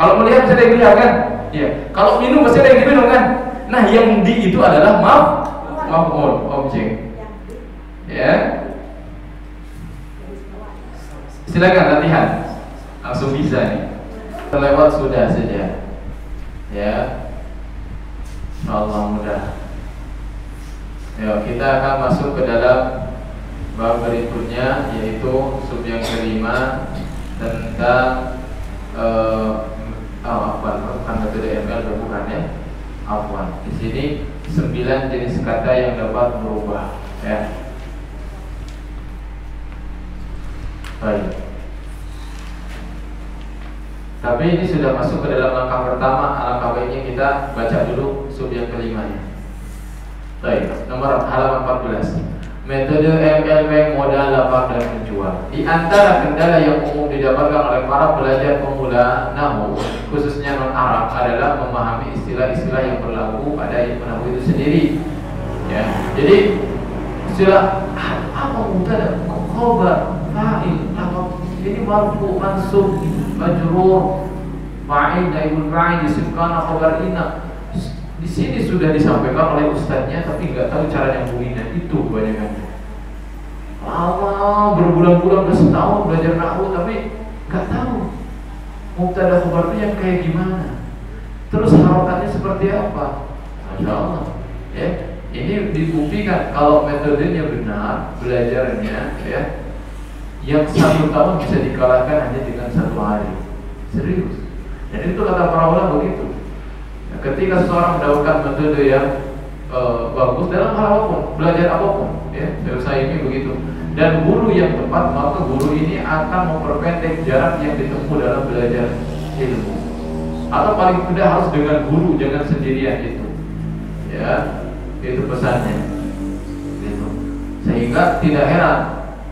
Kalau melihat pasti ada yang melihat kan? Iya. Kalau minum pasti ada yang diminum kan? Nah, yang di itu adalah maf'ul, objek. Ya. Silakan latihan. Langsung bisa nih. Terlewat sudah saja. Ya. Insyaallah mudah. Ya, kita akan masuk ke dalam bab berikutnya, yaitu sub yang kelima tentang bukan metode ML bukan ya. Afwan. Di sini 9 jenis kata yang dapat berubah ya. Baik. Tapi ini sudah masuk ke dalam langkah pertama. Alangkah baiknya kita baca dulu sub yang kelimanya. Baik, nomor halaman 14. Metode MLM modal lapang dan menjual. Di antara kendala yang umum didapatkan oleh para pelajar pemula nahwu, khususnya non-Arab, adalah memahami istilah-istilah yang berlaku pada ilmu nahwu itu sendiri. Ya, jadi istilah apa mubtada, khabar, fa'il, ini marfu, mansub, majrur, fa'il, naibul fa'il, isim kana, khabar inna. Di sini sudah disampaikan oleh ustadznya, tapi nggak tahu cara nyambunginnya. Itu kebanyakan. Lama berbulan-bulan, udah setahun belajar nahwu, tapi nggak tahu mubtada khabar itu yang kayak gimana. Terus harokatnya seperti apa? Masya Allah, ya. Ini dibuktikan kalau metodenya benar, belajarnya, ya, yang 1 tahun bisa dikalahkan hanya dengan 1 hari. Serius. Dan itu kata para ulama begitu. Nah, ketika seseorang mendapatkan metode yang bagus dalam hal apapun, belajar apapun, ya, saya ini begitu. Dan guru yang tepat, maka guru ini akan memperpendek jarak yang ditempuh dalam belajar ilmu. Atau paling tidak harus dengan guru, jangan sendirian itu. Ya, itu pesannya. Gitu. Sehingga tidak heran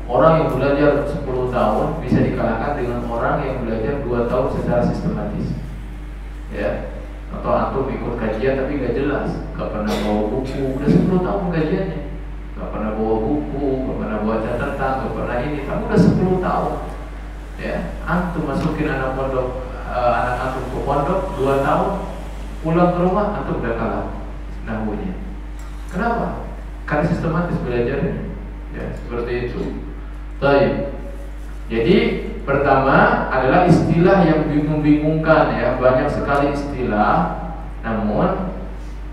orang yang belajar 10 tahun bisa dikalahkan dengan orang yang belajar 2 tahun secara sistematis. Ya. Atau antum ikut kajian tapi gak jelas, gak pernah bawa buku, udah 10 tahun kajiannya, gak pernah bawa buku, gak pernah bawa catatan, gak pernah ini, kamu udah 10 tahun. Ya, antum masukin anak pondok, anak antum ke pondok 2 tahun, pulang ke rumah antum udah kalah nahwunya. Kenapa? Karena sistematis belajarnya. Ya, seperti itu. Baik. Jadi pertama adalah istilah yang bingung-bingungkan, ya, banyak sekali istilah. Namun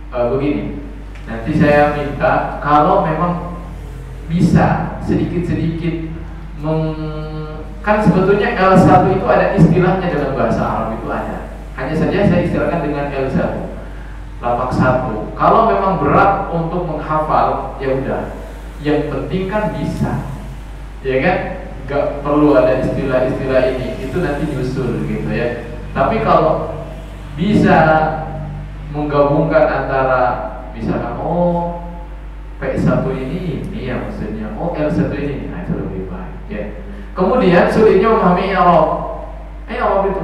begini, nanti saya minta kalau memang bisa sedikit-sedikit kan sebetulnya L1 itu ada istilahnya dalam bahasa Arab, itu ada. Hanya saja saya istilahkan dengan L1, lapak 1. Kalau memang berat untuk menghafal, ya udah. Yang penting kan bisa, ya kan? Gak perlu ada istilah-istilah ini, itu nanti nyusul gitu ya. Tapi kalau bisa menggabungkan antara misalkan P1 ini ya maksudnya, L1 ini, nah itu lebih baik ya. Kemudian sulitnya memahami i'rab. I'rab itu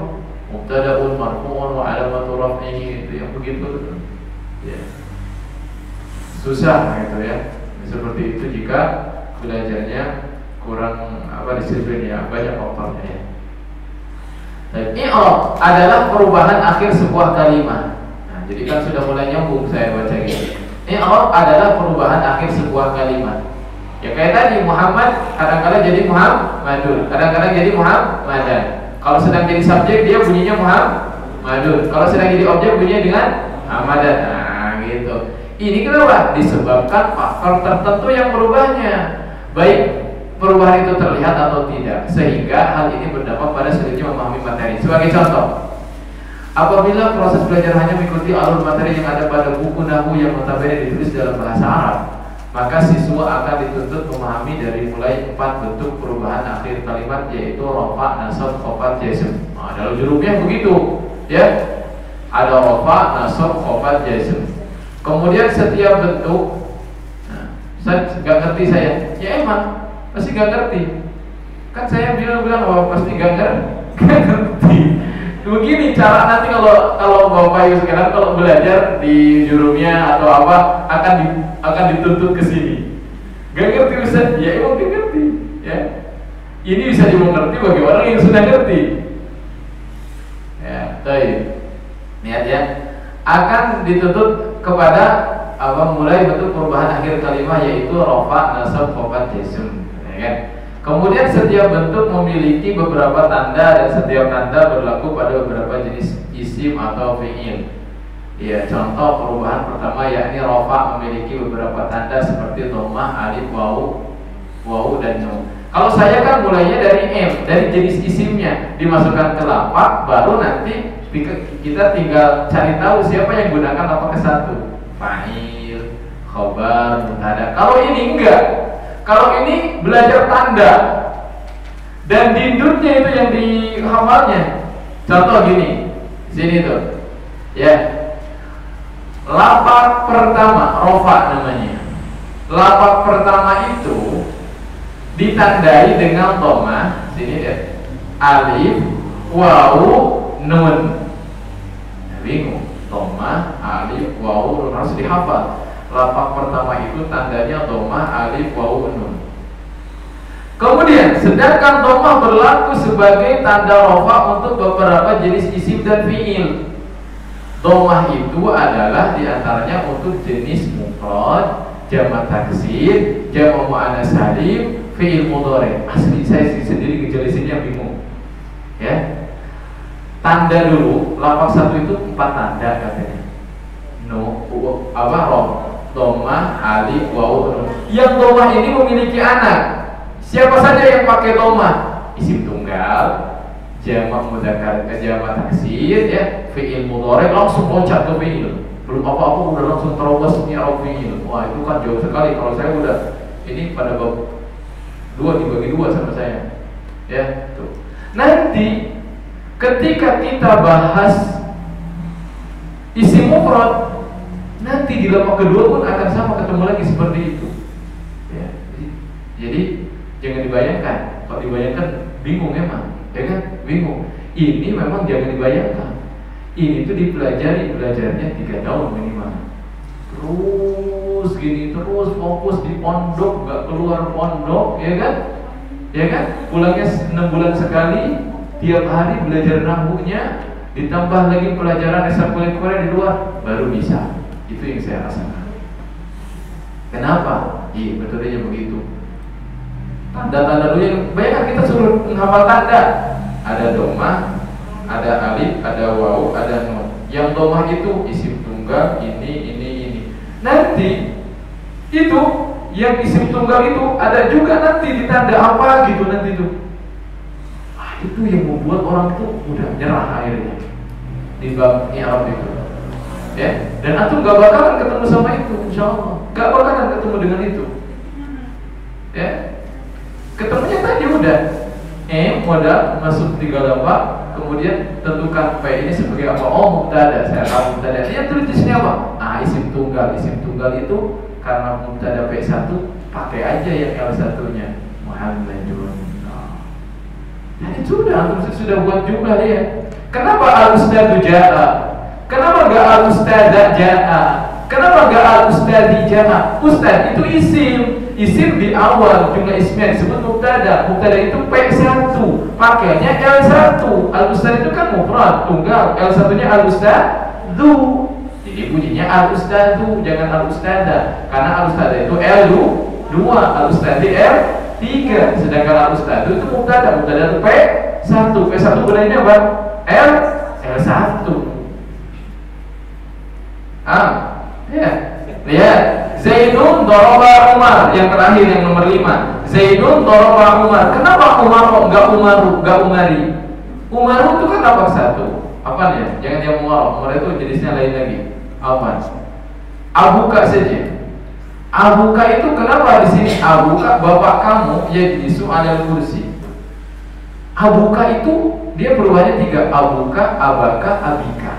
mubtada'un marfu'un wa 'alamatu raf'ihi, itu yang begitu ya. Susah gitu ya. Seperti itu jika belajarnya kurang disiplin, ya, banyak faktornya ya. I'rab adalah perubahan akhir sebuah kalimat. Nah, jadi kan sudah mulai nyambung saya baca gitu. I'rab adalah perubahan akhir sebuah kalimat. Ya kayak tadi Muhammad kadang-kadang jadi Muhammadun, kadang-kadang jadi Muhammadan. Kalau sedang jadi subjek dia bunyinya Muhammadun. Kalau sedang jadi objek bunyinya dengan Muhammadan. Nah, gitu. Ini kenapa? Disebabkan faktor tertentu yang merubahnya. Baik perubahan itu terlihat atau tidak, sehingga hal ini berdampak pada sulitnya memahami materi. Sebagai contoh, apabila proses belajar hanya mengikuti alur materi yang ada pada buku nahwu yang notabene ditulis dalam bahasa Arab, maka siswa akan dituntut memahami dari mulai 4 bentuk perubahan akhir kalimat, yaitu rafa, nasab, khafad, jazm. Nah, dalam jurumiyah begitu, ya. Ada rafa, nasab, khafad, jazm. Kemudian setiap bentuk, nah, saya nggak ngerti saya, ya emang pasti gak ngerti. Kan saya bilang pasti gak ngerti. Begini cara nanti kalau Bapak Ibu sekarang kalau belajar di jurumnya atau apa akan dituntut ke sini. Gak ngerti Ustaz? Ya emang gak ngerti, ya. Ini bisa dimengerti bagi orang yang sudah ngerti. Ya, baik. Lihat ya. Akan dituntut kepada mulai bentuk perubahan akhir kalimat, yaitu rafa, nasab, khafad, jazm. Ya. Kemudian setiap bentuk memiliki beberapa tanda dan setiap tanda berlaku pada beberapa jenis isim atau fi'il. Ya, contoh perubahan pertama yakni rafa memiliki beberapa tanda seperti dhammah, alif, wawu dan nun. Kalau saya kan mulainya dari dari jenis isimnya dimasukkan ke lapak, baru nanti kita tinggal cari tahu siapa yang gunakan lapak ke satu. Fa'il, khobar, mubtada. Kalau ini enggak. Kalau ini belajar tanda dan dindutnya itu yang dihafalnya. Contoh gini, sini tuh, ya. Lapak pertama, rofa namanya. Lapak pertama itu ditandai dengan dhammah, sini deh, alif, wawu, nun. Nah, bingung, dhammah, alif, wawu, nun harus dihafal. Lapak pertama itu tandanya dhammah, alif, wawu, nun. Kemudian sedangkan dhammah berlaku sebagai tanda rafa untuk beberapa jenis isim dan fi'il. Dhammah itu adalah diantaranya untuk jenis mufrad, jamak taksir, jamak muannas salim, fi'il mudhari. Asli saya sendiri ngejelasinnya bingung. Ya. Tanda dulu, lapak 1 itu 4 tanda katanya. no, apa rom, domah, alif, waw, nun. Yang domah ini memiliki anak. Siapa saja yang pakai domah? Isim tunggal, jamak mudzakkar, jamak taksir, ya, fi'il mudhari langsung loncat ke fi'il. Belum apa-apa udah langsung terobos i'rab fi'il. Wah, itu kan jauh sekali. Kalau saya udah ini pada bab 2 dibagi 2 sama saya. Ya, tuh. Nanti ketika kita bahas isim mufrad, nanti di lafaz kedua pun akan sama, ketemu lagi seperti itu. Ya, jadi jangan dibayangkan. Kalau dibayangkan bingung memang, ya kan? Bingung. Ini memang jangan dibayangkan. Ini tuh belajarnya 3 tahun minimal. Terus gini, terus fokus di pondok, gak keluar pondok, ya kan? Ya kan? Pulangnya 6 bulan sekali, tiap hari belajar nahwunya, ditambah lagi pelajaran ekstrakurikuler di luar, baru bisa. Itu yang saya rasakan. Kenapa? Iya, metodenya begitu. Tanda-tanda dulu yang bayangkan kita suruh menghafal tanda. Ada domah, ada alif, ada waw, ada nun. Yang domah itu isim tunggal, ini. Nanti itu yang isim tunggal itu ada juga nanti ditanda apa gitu nanti itu. Itu yang membuat orang tuh mudah nyerah akhirnya di bab i'rab itu. Ya, dan antum gak bakalan ketemu sama itu, insyaallah. Gak bakalan ketemu dengan itu. Ya. Ketemunya tadi udah modal masuk 3 lafaz, kemudian tentukan P ini sebagai apa? Oh, mubtada. Saya tahu mubtada. Dia tulis di sini apa? Isim tunggal. Isim tunggal itu karena mubtada P1, pakai aja yang L1-nya. Muhammadun. Jadi sudah buat jumlah dia. Kenapa al-ustadzu ja'a? Kenapa enggak al-ustadzah ja'a? Kenapa enggak al-ustadzi ja'a? Ustadz itu isim. Isim di awal jumlah ismnya disebut mubtada. Mubtada itu P1, pakainya L1. Al-ustadz itu kan mufrad, tunggal. L1-nya al-ustadzu. Jadi bunyinya al-ustadzu, jangan al-ustadzah. Karena al-ustadzah itu L2, al-ustadzi L3. Sedangkan al-ustadzu itu mubtada. Mubtada itu P1. P1 gunanya apa? L1. Ya. Lihat, Zaidun daraba Umar, yang terakhir yang nomor 5. Zaidun daraba Umar. Kenapa Umar kok enggak Umaru, enggak Umari? Umaru itu kan apa satu? Apa ya? Jangan yang Umar. Umar itu jenisnya lain lagi. Apa? Abuka saja. Abuka itu kenapa di sini Abuka bapak kamu yajlisu 'alal kursi? Abuka itu dia perubahannya 3, Abuka, Abaka, Abika.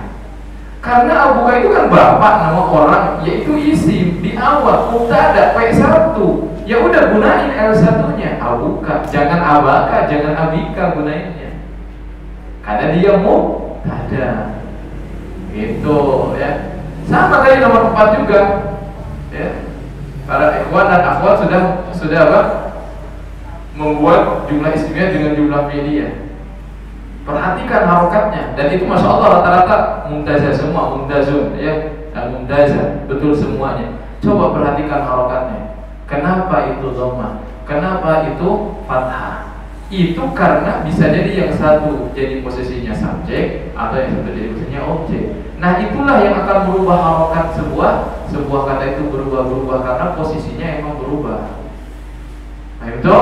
Karena abuka itu kan bapak nama orang, yaitu isim di awal mubtada P1. Ya udah gunain L1-nya abuka, jangan abaka, jangan abika gunainnya. Karena dia mubtada. Gitu ya. Sama tadi nomor 4 juga. Ya. Para ikhwan dan akhwat sudah apa? Membuat jumlah isimnya dengan jumlah fi'liyah. Perhatikan harokatnya, dan itu masya Allah rata-rata mumtazah semua, mumtazun ya, dan mumtazah betul semuanya. Coba perhatikan harokatnya. Kenapa itu dhammah? Kenapa itu fathah? Itu karena bisa jadi yang satu jadi posisinya subjek atau yang satu jadi posisinya objek. Nah itulah yang akan merubah harokat sebuah kata itu berubah karena posisinya emang berubah. Nah itu,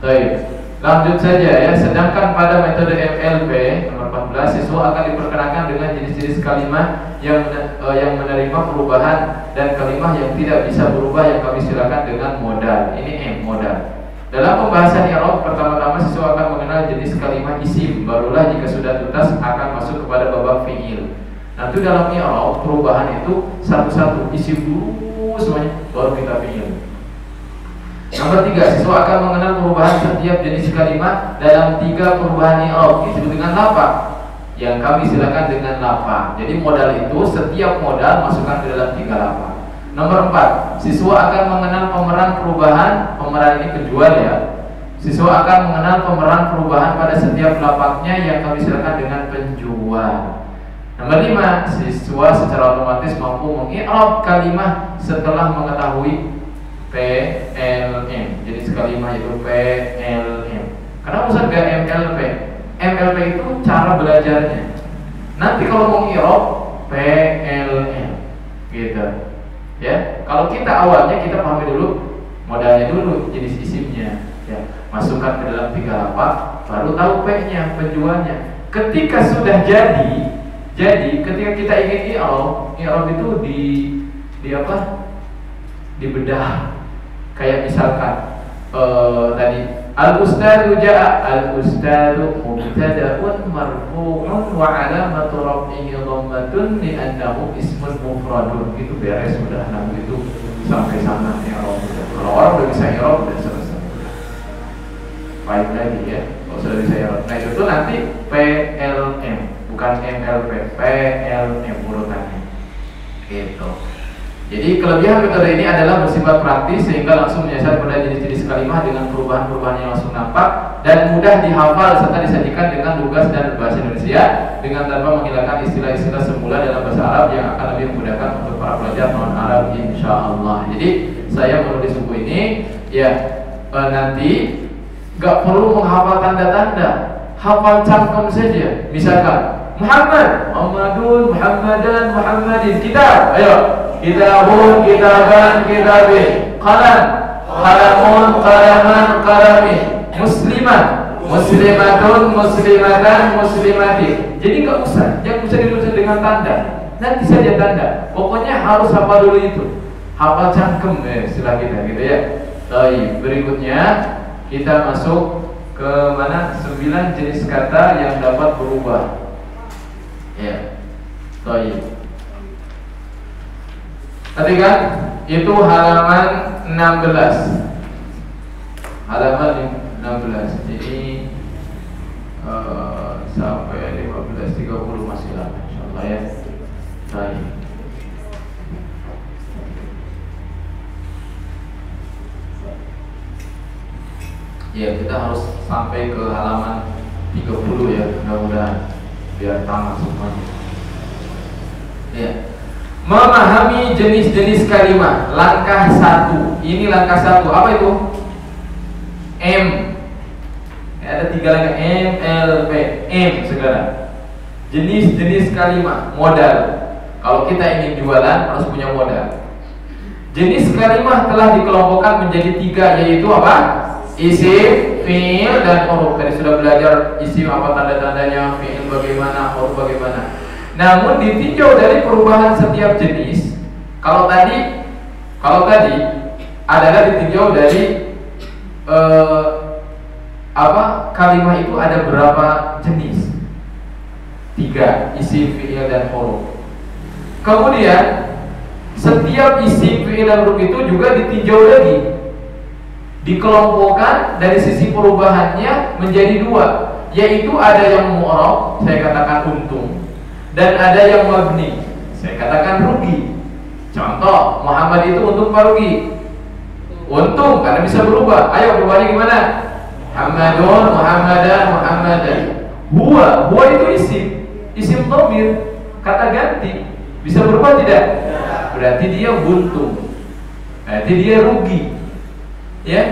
baik. Lanjut saja ya. Sedangkan pada metode MLP nomor 14, siswa akan diperkenalkan dengan jenis-jenis kalimat yang menerima perubahan dan kalimat yang tidak bisa berubah yang kami silakan dengan modal. Ini modal. Dalam pembahasan i'rab, pertama-tama siswa akan mengenal jenis kalimat isim, barulah jika sudah tuntas akan masuk kepada babak fi'il. Nanti dalam i'rab perubahan itu satu-satu isim dulu semuanya, baru kita fi'il. Nomor 3, siswa akan mengenal perubahan setiap jenis kalimat dalam 3 perubahan i'rab, disebut dengan lafaz, yang kami silakan dengan lafaz. Jadi modal itu setiap modal masukkan ke dalam 3 lafaz. Nomor 4, siswa akan mengenal pemeran ini penjual ya. Siswa akan mengenal pemeran perubahan pada setiap lafaznya yang kami silakan dengan penjual. Nomor 5, siswa secara otomatis mampu mengi'rab kalimat setelah mengetahui PLM. Jadi sekalimat itu PLM. Kenapa Ustaz gak MLP? MLP itu cara belajarnya. Nanti kalau mau i'rab PLN gitu ya. Kalau kita awalnya kita pahami dulu modalnya dulu, jenis isimnya ya, masukkan ke dalam 3 lapak, baru tahu P-nya, penjualnya. Ketika sudah jadi ketika kita ingin i'rab itu di apa? Dibedah. Kayak misalkan tadi al-ustadu ja'a, al-ustadu mubtada'un marfu'un wa 'alamatu raf'ihi dhammatun li'annahu ismun mufradun. Itu beres sudah, namun itu sampai sana i'rab. Kalau orang udah bisa i'rab udah selesai. Baik lagi ya. Kalau sudah bisa i'rab. Nah, itu nanti PLM, bukan MLP, PLM urutannya. Gitu. Jadi kelebihan metode ini adalah bersifat praktis sehingga langsung menyasar pada jenis-jenis kalimat dengan perubahan-perubahan yang langsung nampak dan mudah dihafal serta disajikan dengan lugas dan bahasa Indonesia dengan tanpa menghilangkan istilah-istilah semula dalam bahasa Arab yang akan lebih memudahkan untuk para pelajar non Arab insyaallah. Jadi saya menulis buku ini ya nanti gak perlu menghafal tanda-tanda, hafal cangkem saja. Misalkan Muhammad, Muhammadun, Muhammadan, Muhammadin. Kitab, ayo. Kitabun, kitaban, kitabin. Qalam, qalamun, qalaman, qalamin. Musliman, muslimatun, muslimatan, muslimatin. Jadi nggak usah, yang bisa ditulis dengan tanda. Nanti saja tanda. Pokoknya harus hafal dulu itu. Hafal cangkem istilah kita gitu ya. Baik, berikutnya kita masuk ke mana? 9 jenis kata yang dapat berubah. Ya. Baik. Perhatikan, itu halaman 16. Halaman 16. Jadi sampai 15.30 masih lama insyaallah ya. Baik. Ya, kita harus sampai ke halaman 30 ya, mudah-mudahan biar tamat semuanya. Ya. Memahami jenis-jenis kalimat. Langkah 1. Ini langkah 1. Apa itu? M. Ada 3 langkah. M, L, P. M sekarang. Jenis-jenis kalimat. Modal. Kalau kita ingin jualan harus punya modal. Jenis kalimat telah dikelompokkan menjadi 3, yaitu apa? Isim, fi'il, dan huruf. Tadi sudah belajar isim apa tanda-tandanya, fi'il bagaimana, huruf bagaimana. Namun ditinjau dari perubahan setiap jenis. Kalau tadi adalah ditinjau dari kalimat itu ada berapa jenis? 3, isim, fi'il, dan huruf. Kemudian setiap isim, fi'il, dan huruf itu juga ditinjau lagi, dikelompokkan dari sisi perubahannya menjadi 2, yaitu ada yang mu'rab, saya katakan untung, dan ada yang mabni, saya katakan rugi. Contoh, Muhammad itu untung apa rugi? Untung, karena bisa berubah. Ayo berubahnya gimana? Muhammadun, Muhammadan, Muhammadan. Huwa itu isim dhamir, kata ganti. Bisa berubah tidak? Berarti dia buntung, berarti dia rugi. Ya,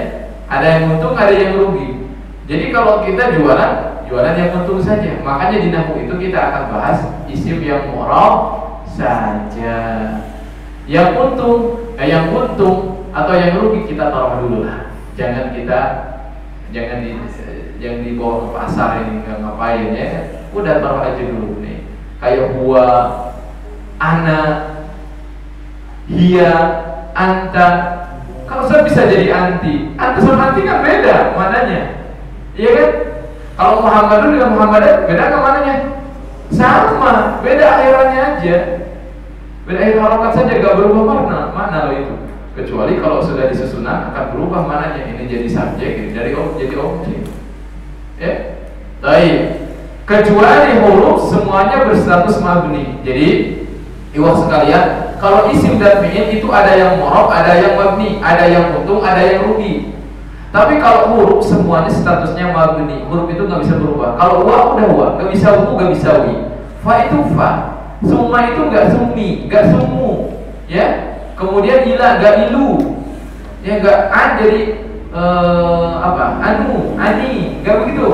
ada yang untung, ada yang rugi. Jadi kalau kita jualan yang untung saja. Makanya di nahwu itu kita akan bahas isim yang mu'rab saja. Yang untung atau yang rugi kita taruh dulu lah. Jangan dibawa ke pasar ini, nggak ngapain ya. Udah taruh aja dulu nih. Kayak huwa, ana, hiya, anta. Kalau saya bisa jadi anti sama anti kan beda mananya, iya kan? Kalau Muhammadun dengan Muhammadan beda kan mananya? Sama, beda akhirannya aja. Beda akhir harokat saja, gak berubah mana loh itu. Kecuali kalau sudah disusunan akan berubah mananya. Ini jadi subjek, ini dari jadi objek. Ya, baik. Kecuali huruf semuanya berstatus mabni. Jadi, iwah sekalian, kalau isim dan fi'il itu ada yang mu'rab, ada yang mabni, ada yang untung, ada yang rugi. Tapi kalau huruf semuanya statusnya mabni, huruf itu nggak bisa berubah. Kalau wa udah wa, nggak bisa wu, nggak bisa wi. Fa itu fa, summa itu nggak summi, nggak sumu, ya. Kemudian ila nggak ilu, ya nggak an jadi anu, ani, nggak begitu.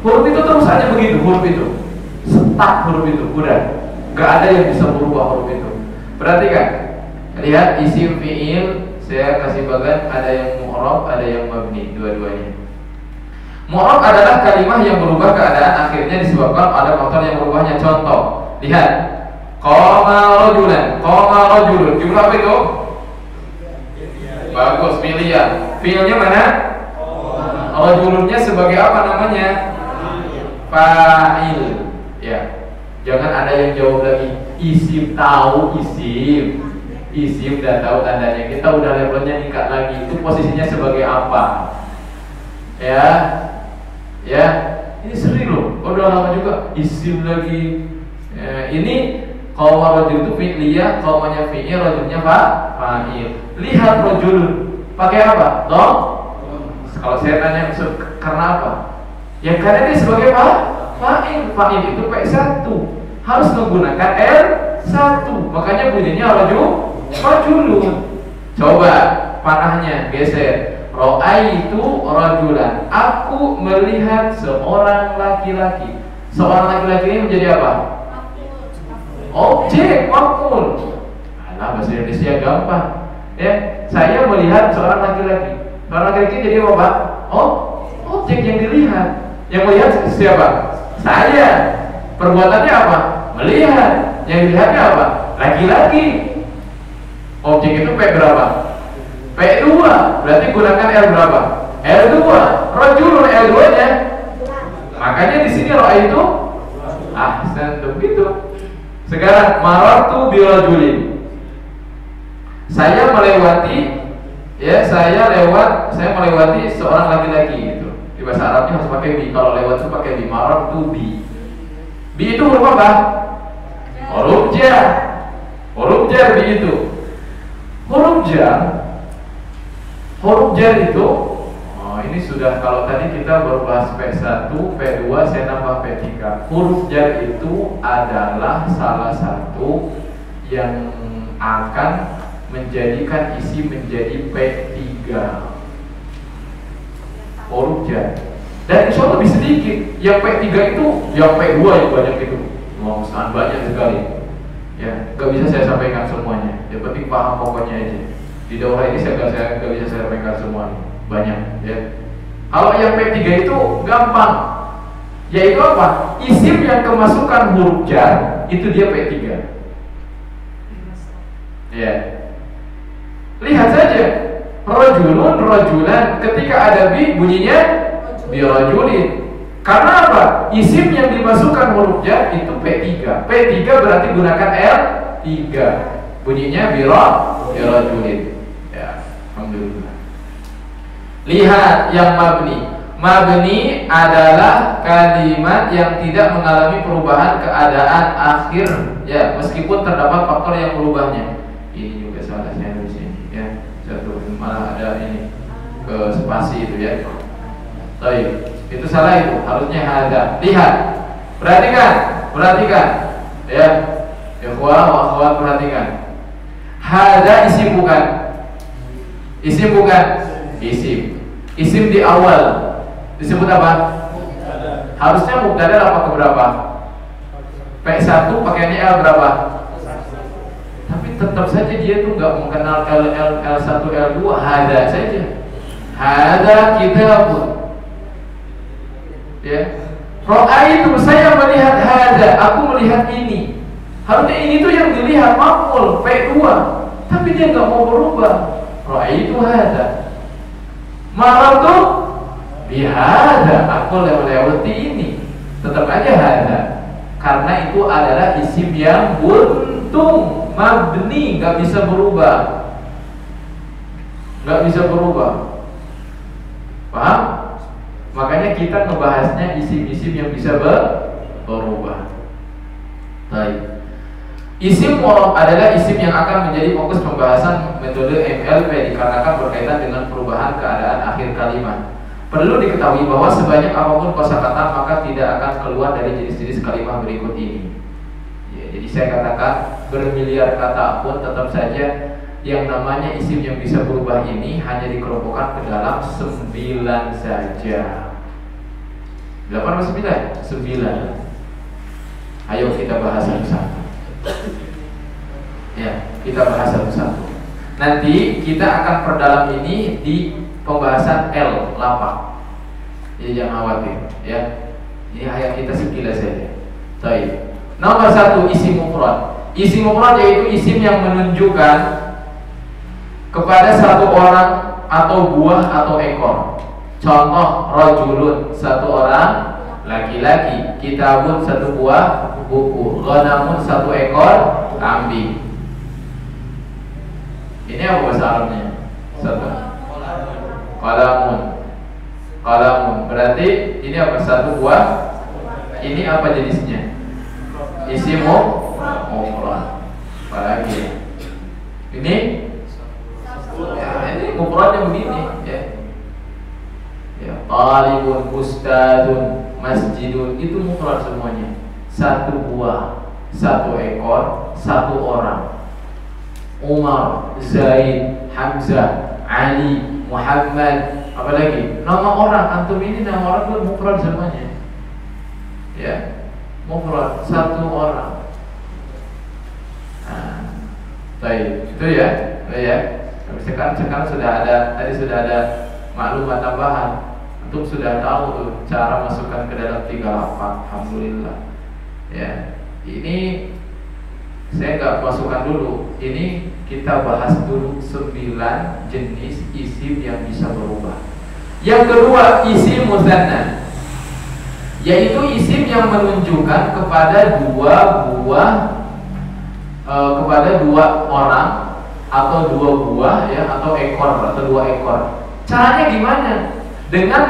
Huruf itu terus aja begitu, huruf itu, setak huruf itu, udah. Nggak ada yang bisa berubah huruf itu. Perhatikan, lihat isim fi'il, saya kasih bagian ada yang mu'rab, ada yang mabni, dua-duanya. Mu'rab adalah kalimat yang berubah keadaan akhirnya disebabkan ada faktor yang berubahnya. Contoh, lihat, qama rajulan, qama rajulun, jumlah apa itu? Bagus, fi'liyah. Fi'ilnya mana? Rajulunnya sebagai apa namanya? Fa'il. Ya, jangan ada yang jawab lagi. Isim, tahu isim. Isim udah tahu tandanya. Kita udah levelnya nikah lagi. Itu posisinya sebagai apa? Ya, ya. Ini sering loh. Udah lama juga. Isim lagi. Ini qawma rajul itu fi'liyah, qawmanya fi'il, rajulnya fa'il. Lihat rajulun. Pakai apa? Dom. Kalau saya tanya karena apa? Ya karena dia sebagai fa'il. Fa'il itu P1 harus menggunakan R1. Makanya bunyinya rajulun. Coba panahnya geser. Ra'aitu rajulan. Aku melihat seorang laki-laki. Seorang laki-laki ini menjadi apa? Objek, maf'ul. Alah, bahasa Indonesia gampang. Ya, saya melihat seorang laki-laki. Seorang laki-laki jadi apa? Oh, objek yang dilihat. Yang melihat siapa? Saya. Perbuatannya apa? Melihat. Yang dilihatnya apa? Laki-laki. Objek itu P berapa? P2. Berarti gunakan L berapa? L2. Rajulun L2 nya. Makanya di sini roh itu begitu. Sekarang marartu bi rajulin. Saya melewati seorang laki-laki gitu. Di bahasa Arabnya harus pakai bi. Kalau lewat itu pakai bi. Marartu bi. Bi itu huruf apa? Huruf jar. Huruf jar bi itu. Huruf jar itu ini sudah, kalau tadi kita baru bahas P1, P2, saya nambah P3. Huruf jar itu adalah salah satu yang akan menjadikan isi menjadi P3. Huruf jar. Dan insya Allah lebih sedikit. Yang P3 itu, yang P2 yang banyak itu. Sangat banyak sekali. Ya, gak bisa saya sampaikan semuanya. Yang penting paham pokoknya aja. Di daurah ini saya gak bisa saya sampaikan semuanya. Banyak, ya. Kalau yang P3 itu gampang. Yaitu apa? Isim yang kemasukan huruf jar itu dia P3. Ya. Lihat saja. Rajulun, rajulan. Ketika ada bi, bunyinya bi rajulin. Karena apa? Isim yang dimasukkan huruf jar itu P3. P3 berarti gunakan L3. Bunyinya bi rajulin. Ya, alhamdulillah. Lihat yang mabni. Mabni adalah kalimat yang tidak mengalami perubahan keadaan akhir, ya, meskipun terdapat faktor yang merubahnya. Ini juga salah saya di sini, ya. Satu malah ada ini ke spasi itu, ya. Baik, itu salah itu. Harusnya ada. Lihat, perhatikan, ya. Ikhwah wa akhwat, perhatikan. Hada isim bukan? Isim bukan? Isim di awal disebut apa? Harusnya mubtada apa keberapa? P1 pakainya L berapa? Tapi tetap saja dia tuh nggak mengenal L1 L2, hada saja. Hada kitabun. Ya. Ra'aitu, saya melihat hada, aku melihat ini. Harusnya ini tuh yang dilihat maf'ul P2. Tapi dia nggak mau berubah. Ra'aitu hada. Marartu bihada, aku lewati ini. Tetap aja hada. Karena itu adalah isim yang buntung, mabni, gak bisa berubah. Paham? Makanya kita ngebahasnya isim-isim yang bisa berubah. Baik. Isim mu'rab adalah isim yang akan menjadi fokus pembahasan metode MLP dikarenakan berkaitan dengan perubahan keadaan akhir kalimat. Perlu diketahui bahwa sebanyak apapun kosakata maka tidak akan keluar dari jenis-jenis kalimat berikut ini. Ya, jadi saya katakan bermiliar kata pun tetap saja yang namanya isim yang bisa berubah ini hanya dikelompokkan ke dalam 9 saja. 8 atau 9? 9. Ayo kita bahas satu-satu. Ya, kita bahas satu-satu. Nanti kita akan perdalam ini di pembahasan L lapak. Jadi jangan khawatir, ya. Ini ayat kita sekilas saja. Baik. Nomor 1 isim mufrad. Isim mufrad yaitu isim yang menunjukkan kepada satu orang atau buah atau ekor. Contoh rajulun, satu orang laki-laki, kitabun, satu buah buku, ghanamun, satu ekor kambing. Ini apa bahasa Arabnya? Satu qalamun. Qalamun berarti ini apa? Satu buah. Ini apa jenisnya? Isim mufrad. Apalagi ini? Ya, ini mufradnya begini, ya. Ya, talibun, ustadun, masjidun, itu mufrad semuanya. Satu buah, satu ekor, satu orang. Umar, Zaid, Hamzah, Ali, Muhammad, apalagi nama orang. Antum ini nama orang itu mufrad semuanya. Ya, mufrad satu orang. Nah, baik, itu ya, ya. Sekarang sudah ada, tadi sudah ada maklumat tambahan. Antum sudah tahu tuh cara masukkan ke dalam 3 lafaz. Alhamdulillah. Ya, ini saya nggak masukkan dulu. Ini kita bahas dulu 9 jenis isim yang bisa berubah. Yang kedua, isim mutsanna, yaitu isim yang menunjukkan kepada kepada dua orang atau 2 buah, ya, atau ekor atau 2 ekor. Caranya gimana? Dengan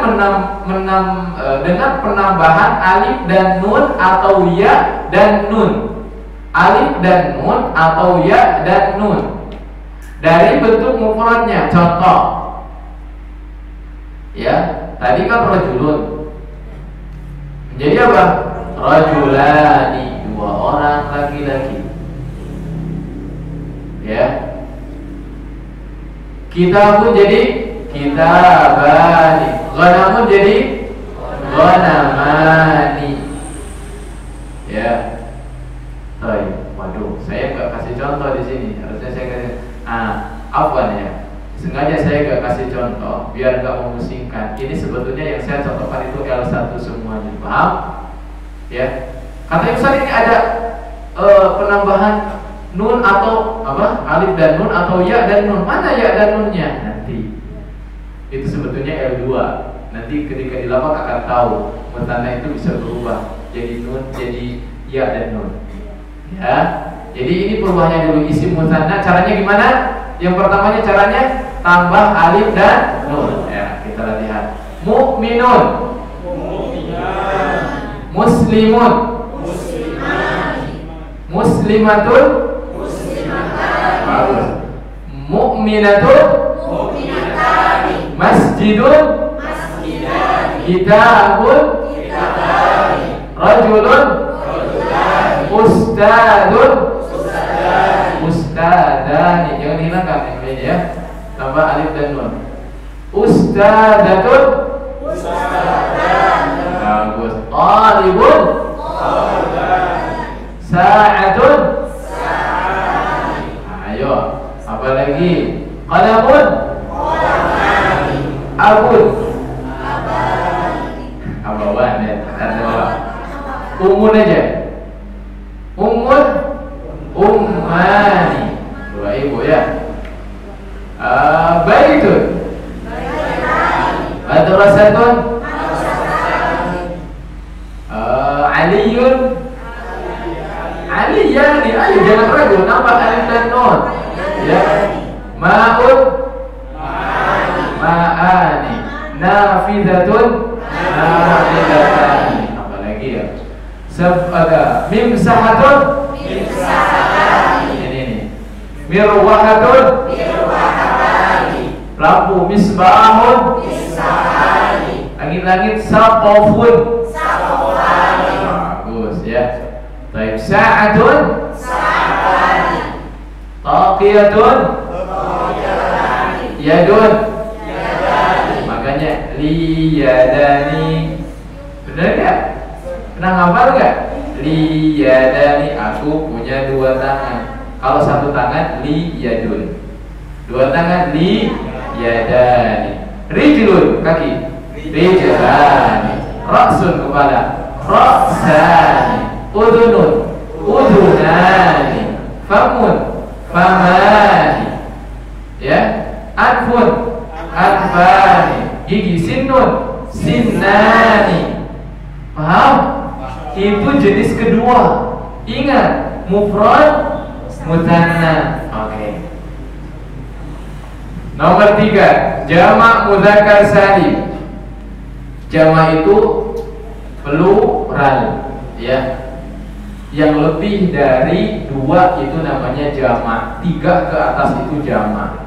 dengan penambahan alif dan nun atau ya dan nun. Alif dan nun atau ya dan nun dari bentuk mufradnya. Contoh, ya, tadi kan rajulun menjadi apa? Rajulani, 2 orang laki-laki. Ya, kitabun jadi kitabani, ghanamun jadi ghanamani. Ya. Waduh, saya nggak kasih contoh di sini. Harusnya saya kasih. Apa ya? Sengaja saya nggak kasih contoh biar nggak memusingkan. Ini sebetulnya yang saya contohkan itu L1 semuanya. Paham? Ya. Kata Ustaz ini ada penambahan nun atau apa? Alif dan nun atau ya dan nun. Mana ya dan nunnya? Nanti. Itu sebetulnya L2. Nanti ketika dilafalkan akan tahu mutsanna itu bisa berubah jadi nun, jadi ya dan nun. Ya, jadi ini perubahannya dulu. Isim mutsanna caranya gimana? Yang pertamanya caranya tambah alif dan nun. Ya, kita latihan. Mu'minun, muslimun, muslimatun, bagus. Mu'minatun, masjidun, kitabun, rajulun, ustadun, ustadani, jangan hilangkan yang lainnya, ya. Tambah alif dan nun. Ustadatun, bagus. Talibun, sa'atun, ayo, apa lagi? Qalamun, abun, abawan, ya. Umun aja. Ummun, ummani, 2 ibu, ya. Baitun, madrasatun, aliyun, aliyani. Ayo jangan ragu, nambah alif dan nun, ya. Ma'un, ma'ani, nafidatun, nafidatani. Apa lagi, ya? Ada mimsahatun, ini mirwahatun, lampu, misbahun, langit-langit, saqafun, bagus, ya. Baik, sa'atun, taqiyatun, yadun, makanya liyadani. Benar gak? Pernah ngapal gak? li yadani, aku punya dua tangan. Kalau satu tangan li yadun, dua tangan li yadani. Rijlun, kaki, rijlani. Ra'sun, kepala, ra'sani. Udunun, udunani. Famun, famani. Ya, anfun, anfani. Gigi, sinnun, sinnani. Paham? Itu jenis kedua. Ingat, mufrad, mutsanna. Oke. Nomor 3, jamak mudzakkar salim. Jamak itu plural, ya. Yang lebih dari 2 itu namanya jamak. 3 ke atas itu jamak.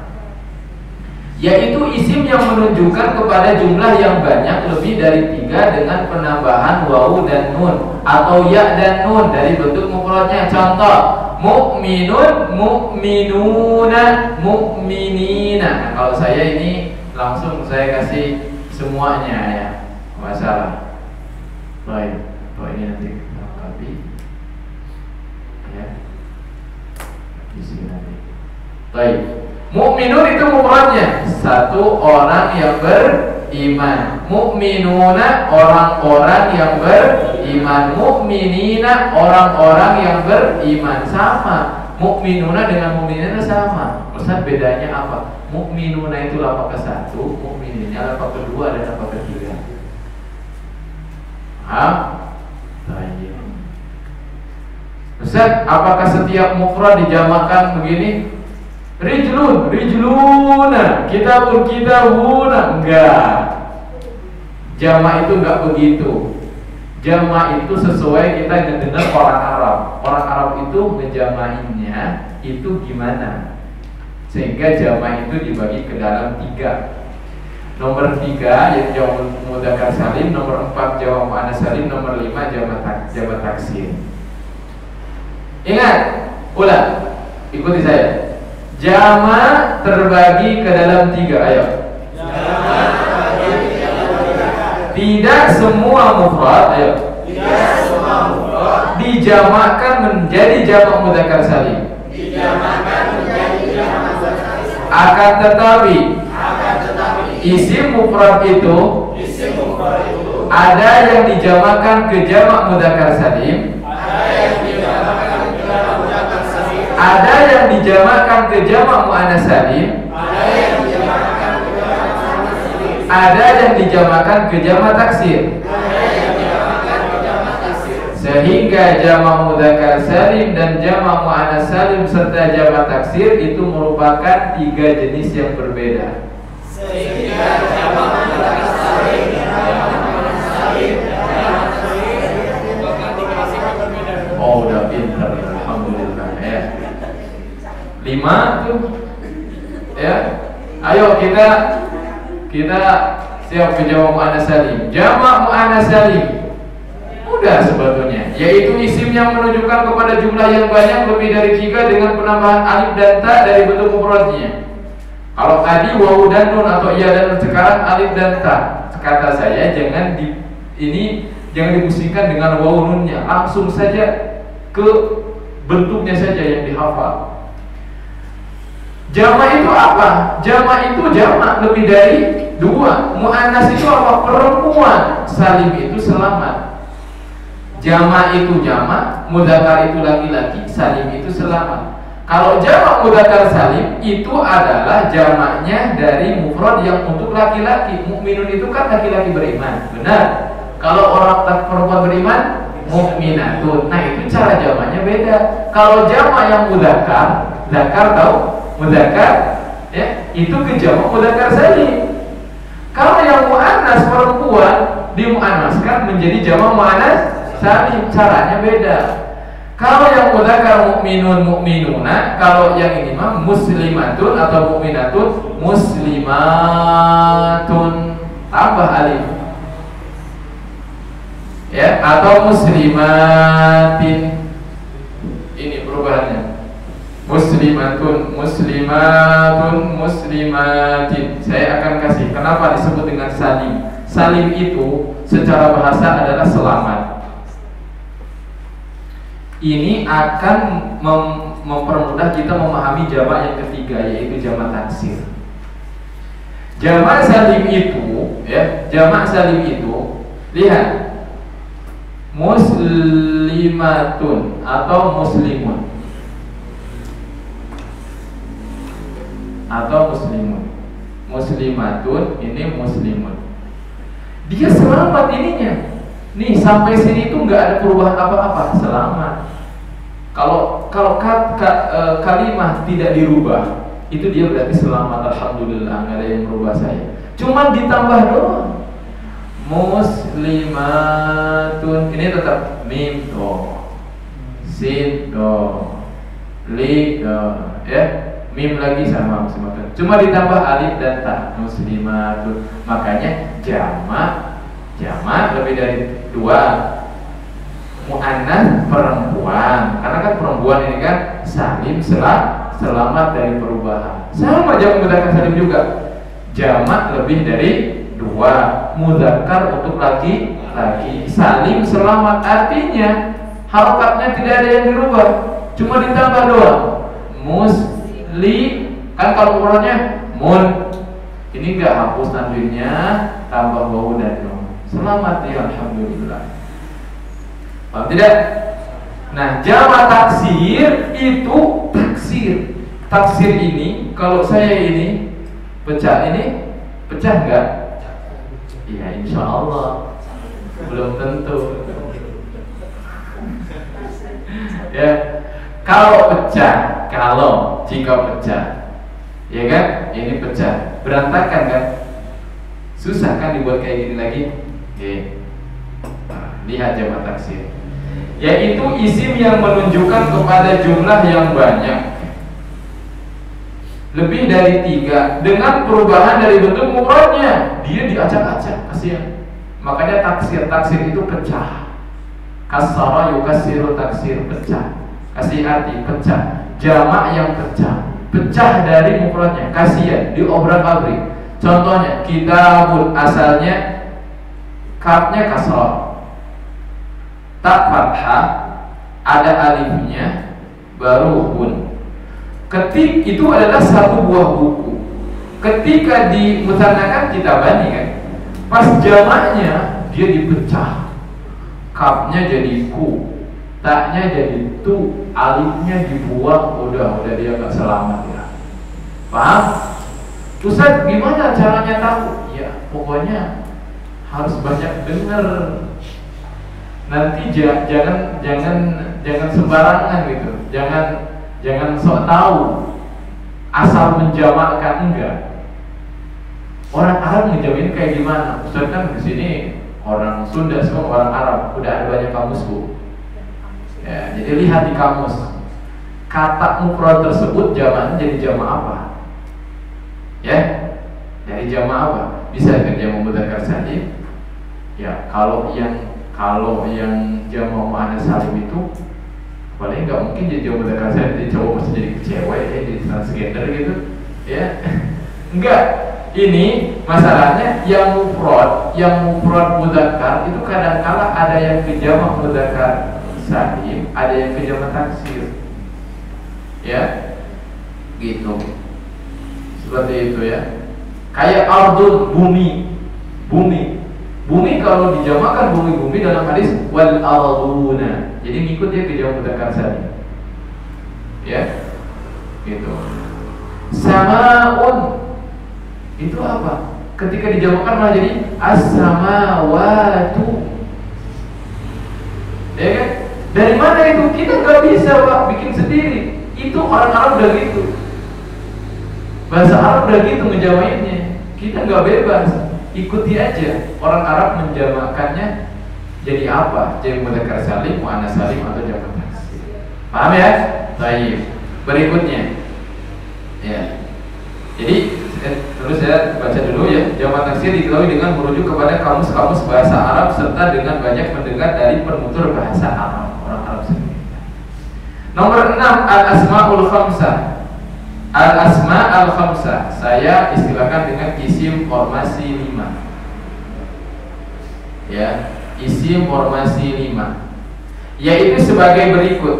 Yaitu isim yang menunjukkan kepada jumlah yang banyak lebih dari 3 dengan penambahan wawu dan nun atau ya dan nun dari bentuk mufradnya. Contoh, mu'minun, mu'minuna, mu'minina. Nah, kalau saya ini langsung saya kasih semuanya ya, masalah. Baik, kalau ini nanti lengkapi ya, di sini nanti. Baik. Mukminun itu mufradnya, satu orang yang beriman. Mukminuna, orang-orang yang beriman. Mukminina, orang-orang yang beriman. Sama. Mukminuna dengan mukminina sama. Ustaz, bedanya apa? Mukminuna itu lapak ke satu, mukminina lapak kedua dan lapak ketiga. Paham? Baik. Ustaz, apakah setiap mufrad dijamakkan begini? Rijlun, rijluna, kitabun, kitabuna. Enggak. Jamak itu enggak begitu. Jamak itu sesuai kita mendengar orang Arab. Orang Arab itu ngejamainnya itu gimana? Sehingga jamak itu dibagi ke dalam 3. Nomor 3 yaitu jamak mudzakkar salim, nomor 4 jamak muannats salim, nomor 5 jamak taksir. Ingat, ulang. Ikuti saya. Jamak terbagi ke dalam 3. Ayo. Tidak semua mufrad, ayo. Dijamakkan menjadi jamak mudzakkar salim. Akan tetapi isim mufrad itu ada yang dijamakkan ke jamak mudzakkar salim, ada yang dijamakkan ke jamak muannats salim, ada yang dijamakkan ke jamak taksir. Sehingga jamak mudzakkar salim dan jamak muannats salim serta jamak taksir itu merupakan 3 jenis yang berbeda. Sehingga jamak mudzakkar salim dan jamak muannats salim dan jamak taksir merupakan 3 jenis yang berbeda. Oh, udah pintar, alhamdulillah ya. 5 tuh ya. Ayo kita siap ke jamak muannats salim. Jamak muannats salim mudah sebetulnya, yaitu isim yang menunjukkan kepada jumlah yang banyak lebih dari 3 dengan penambahan alif dan ta dari bentuk mufradnya. Kalau tadi wawu dan nun atau iya dan nun, sekarang alif dan ta. Kata saya jangan dipusingkan dengan wawu nunnya, langsung saja ke bentuknya saja yang dihafal. Jamak itu apa? Jamak itu jamak lebih dari 2. Muannats itu apa? Perempuan. Salim itu selamat. Jamak itu jamak, mudzakkar itu laki-laki, salim itu selamat. Kalau jamak mudzakkar salim itu adalah jamaknya dari mufrad yang untuk laki-laki. Mukminun itu kan laki-laki beriman, benar? Kalau orang perempuan beriman, mukminatun. Nah, itu cara jamaknya beda. Kalau jamak yang mudzakkar, zakar tahu? Mudzakkar ya, itu ke jamak mudzakkar salim. Kalau yang muannats perempuan dimuannaskan menjadi jamak muannats salim, caranya beda. Kalau yang mudzakkar mukminun mukminuna, kalau yang ini mah muslimatun atau mukminatun muslimatun tambah alif. Ya, atau muslimatin. Ini perubahannya. Muslimatun, muslimatun, muslimatin. Saya akan kasih kenapa disebut dengan salim. Salim itu secara bahasa adalah selamat. Ini akan mempermudah kita memahami jamak yang ketiga, yaitu jamak taksir. Jamak salim itu, ya, jamak salim itu, lihat, muslimatun atau muslimun atau muslimun. Muslimatun, ini muslimun. Dia selamat ininya. Nih sampai sini itu nggak ada perubahan apa-apa, selamat. Kalau kalimah tidak dirubah, itu dia berarti selamat, alhamdulillah, nggak ada yang merubah saya. Cuman ditambah doang. Muslimatun, ini tetap mim do, sin do, li do, ya, mim lagi sama muslimatun. Cuma ditambah alif dan ta, muslimatun. Makanya jamak lebih dari dua. Mu'annas perempuan, karena kan perempuan ini kan salim, selamat dari perubahan. Sama jamak mudzakkar salim juga, jamak lebih dari dua. Mudzakkar untuk laki-laki, salim selamat, artinya harokatnya tidak ada yang dirubah, cuma ditambah doang. Musli, kan kalau ukurannya mun, ini enggak hapus tanwinnya, tambah wawu dan nun, selamat ya, alhamdulillah. Paham tidak? Nah, jamak taksir itu taksir ini, kalau saya ini pecah enggak? Ya insya Allah belum tentu. Ya, jika pecah, ya kan? Ini pecah, berantakan kan? Susah kan dibuat kayak gini lagi? Lihat jamak taksir, yaitu isim yang menunjukkan kepada jumlah yang banyak, lebih dari 3, dengan perubahan dari bentuk mufradnya. Dia diacak-acak, kasihan. Makanya taksir itu pecah. Kasara yukassiru taksir, pecah. Kasih arti pecah, jamak yang pecah dari mufradnya, kasihan, diobrak-abrik. Contohnya kitabun, asalnya kafnya kasrah, tak fathah, ada alifnya, baru hun. Itu adalah satu buah buku. Ketika dimutsannakan kita bani kan, pas jamaknya dia dipecah, kafnya jadi ku, taknya jadi tu, alifnya dibuang, udah dia nggak selamat ya. Paham? Ustaz, gimana caranya tahu? Ya pokoknya harus banyak dengar. Nanti jangan sembarangan gitu, jangan sok tahu, asal menjamakkan, enggak. Orang Arab menjamin kayak gimana? Ustaz kan di sini orang Sunda semua orang Arab, udah ada banyak kamus bu. Ya, jadi lihat di kamus kata mufrad tersebut jamaknya jadi jamak apa? Ya, dari jamak apa? Bisa kan jamak mudzakkar salim? Ya, kalau yang jamak muannats salim itu paling nggak mungkin jadi jamak mudzakkar salim, jadi cowok pasti jadi cewek ya, jadi transgender gitu ya. Enggak, ini masalahnya yang mufrad mudzakkar itu kadang-kala ada yang ke jamak mudzakkar salim, ada yang ke jamak taksir ya, gitu, seperti itu ya. Kayak ardun, bumi kalau dijamakkan bumi dalam hadis wal arduna, jadi ngikut dia ke jamak mudzakkar salim ya, gitu. Samaun itu apa? Ketika dijamakkan malah jadi as-samawatu, ya kan? Dari mana itu? Kita nggak bisa pak bikin sendiri, itu orang Arab udah gitu, bahasa Arab udah gitu ngejamainnya, kita nggak bebas, ikuti aja orang Arab menjamakkannya jadi apa, jadi mudzakkar salim, muannats salim atau jamak taksir. Paham ya? Baik. Berikutnya, ya. Jadi terus saya baca dulu ya. Jamak taksir diketahui dengan merujuk kepada kamus-kamus bahasa Arab serta dengan banyak mendengar dari penutur bahasa Arab, orang Arab sendiri. Nomor 6, al-asmaul khamsah. Al-asma al-khamsah saya istilahkan dengan isim formasi 5. Ya, isim formasi 5. yaitu sebagai berikut: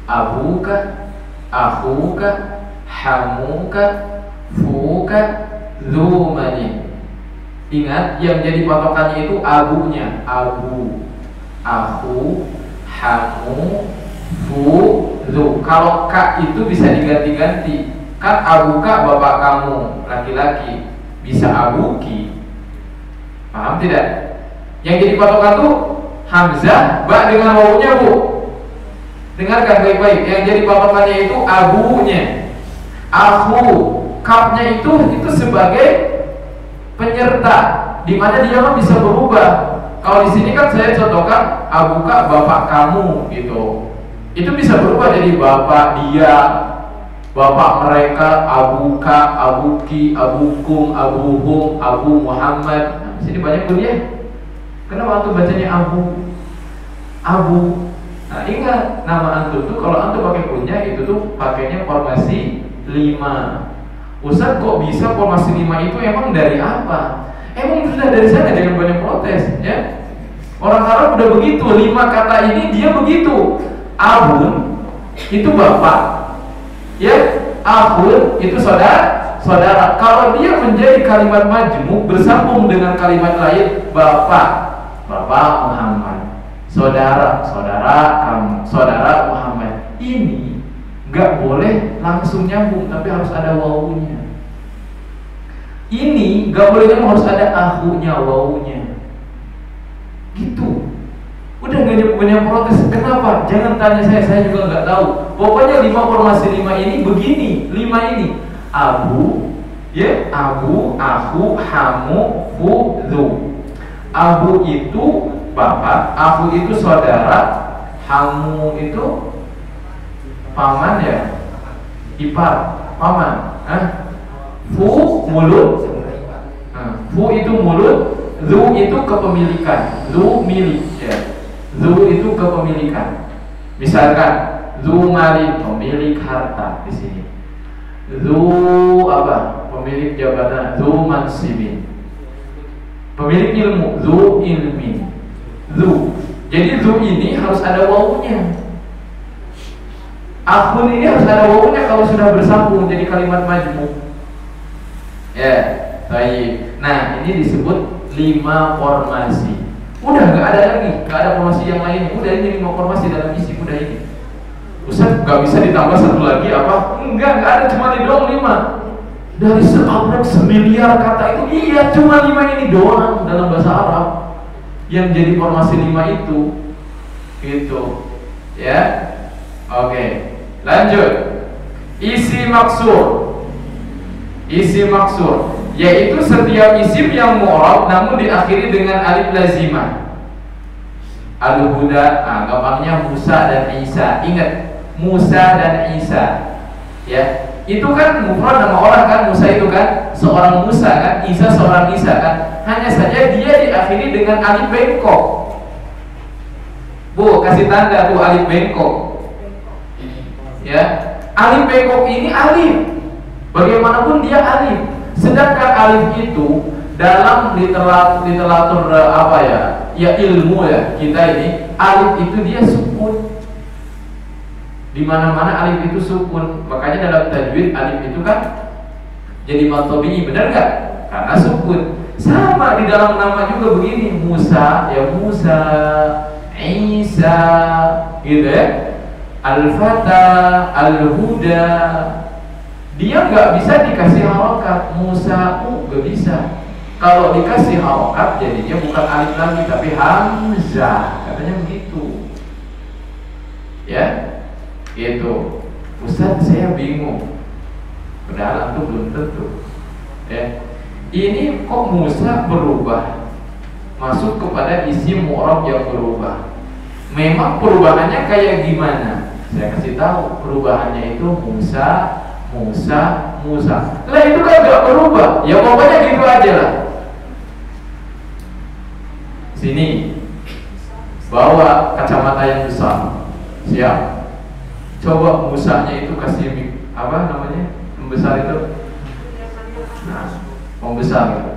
abuka, akhuka, hamuka, fuka, dzumani. Ingat, yang jadi patokannya itu abunya. Abu, akhu, hamu, fu, dzu. Kalau ka itu bisa diganti-ganti. Kan abuka bapak kamu laki-laki, bisa abuki. Paham tidak? Yang jadi patokan tuh hamzah ba dengan wawunya, Bu. Dengarkan baik-baik. Yang jadi patokannya itu abunya. Akhu, kapnya itu sebagai penyerta, di mana dia mah bisa berubah. Kalau di sini kan saya contohkan abuka bapak kamu gitu. Itu bisa berubah jadi bapak dia, bapak mereka, abuka, abuki, abukum, abuhum, abu Muhammad. Nah, di sini banyak kuliah. Kenapa antum bacanya abu? Abu. Nah, ingat, nama antum tuh kalau antum pakai kunyah itu tuh pakainya formasi 5. Ustaz, kok bisa formasi 5 itu emang dari apa? Emang sudah dari sana, jangan banyak protes, ya. Orang Arab udah begitu, 5 kata ini dia begitu. Abun itu bapak, ya. Akhun itu saudara. Kalau dia menjadi kalimat majmuk bersambung dengan kalimat lain, bapak Muhammad, saudara kamu, saudara Muhammad. Ini nggak boleh langsung nyambung, tapi harus ada wawunya. Ini nggak boleh nyambung, harus ada ahunya, wawunya. Gitu. Udah nggak banyak protes. Kenapa? Jangan tanya saya juga nggak tahu. Pokoknya 5 formasi 5 ini begini, 5 ini. Abu, ya, abu, aku, hamu, fu, dzu. Abu itu bapak, aku itu saudara, hamu itu paman, ya, ipar, paman. Fu mulut, fu itu mulut, dzu itu kepemilikan, dzu milik, ya. Dzu itu kepemilikan. Misalkan dzu mali, pemilik harta di sini. Dzu apa? Pemilik jabatan, dzu mansibin. Pemilik ilmu, dzu ilmin. Dzu. Jadi dzu ini harus ada wawunya. Akhun ini harus ada wawunya kalau sudah bersambung jadi kalimat majmuk. Ya, baik. Nah, ini disebut 5 formasi. Udah nggak ada lagi, nggak ada formasi yang lain. Udah, ini 5 formasi dalam isim, udah ini. Ustaz, nggak bisa ditambah satu lagi apa? Enggak ada, cuma ini doang 5. Dari semiliar kata itu, iya cuma 5 ini doang dalam bahasa Arab yang jadi formasi 5 itu. Gitu, ya. Oke, lanjut. Isi maksur, yaitu setiap isim yang mu'rab namun diakhiri dengan alif lazimah. Al-Huda, gampangnya Musa dan Isa. Ingat, Musa dan Isa, ya. Itu kan mufrad nama orang kan, Musa itu kan seorang Musa kan, Isa seorang Isa kan. Hanya saja dia diakhiri dengan alif bengkok. Bu, kasih tanda tuh alif bengkok. Ya, alif bengkok ini alif. Bagaimanapun dia alif. Sedangkan alif itu dalam literatur apa ya? Ya ilmu ya kita ini, alif itu dia sukun. Di mana-mana alif itu sukun. Makanya dalam tajwid alif itu kan jadi mad tabi'i, benar nggak? Karena sukun. Sama di dalam nama juga begini, Musa ya Musa, Isa, gitu ya. Al-Fata, Al-Huda. Dia nggak bisa dikasih harokat, Musa nggak bisa. Kalau dikasih harokat jadinya bukan alif lagi tapi hamzah, katanya begitu. Ya, gitu. Ustaz, saya bingung. Padahal itu belum tentu. Ya, ini kok Musa berubah, masuk kepada isim mu'rab yang berubah. Memang perubahannya kayak gimana? Saya kasih tahu. Perubahannya itu Musa. Lah itu kan gak berubah. Ya pokoknya gitu aja lah. Sini, bawa kacamata yang besar. Siap. Coba Musanya itu kasih apa namanya? Membesar itu. Nah, membesar gitu.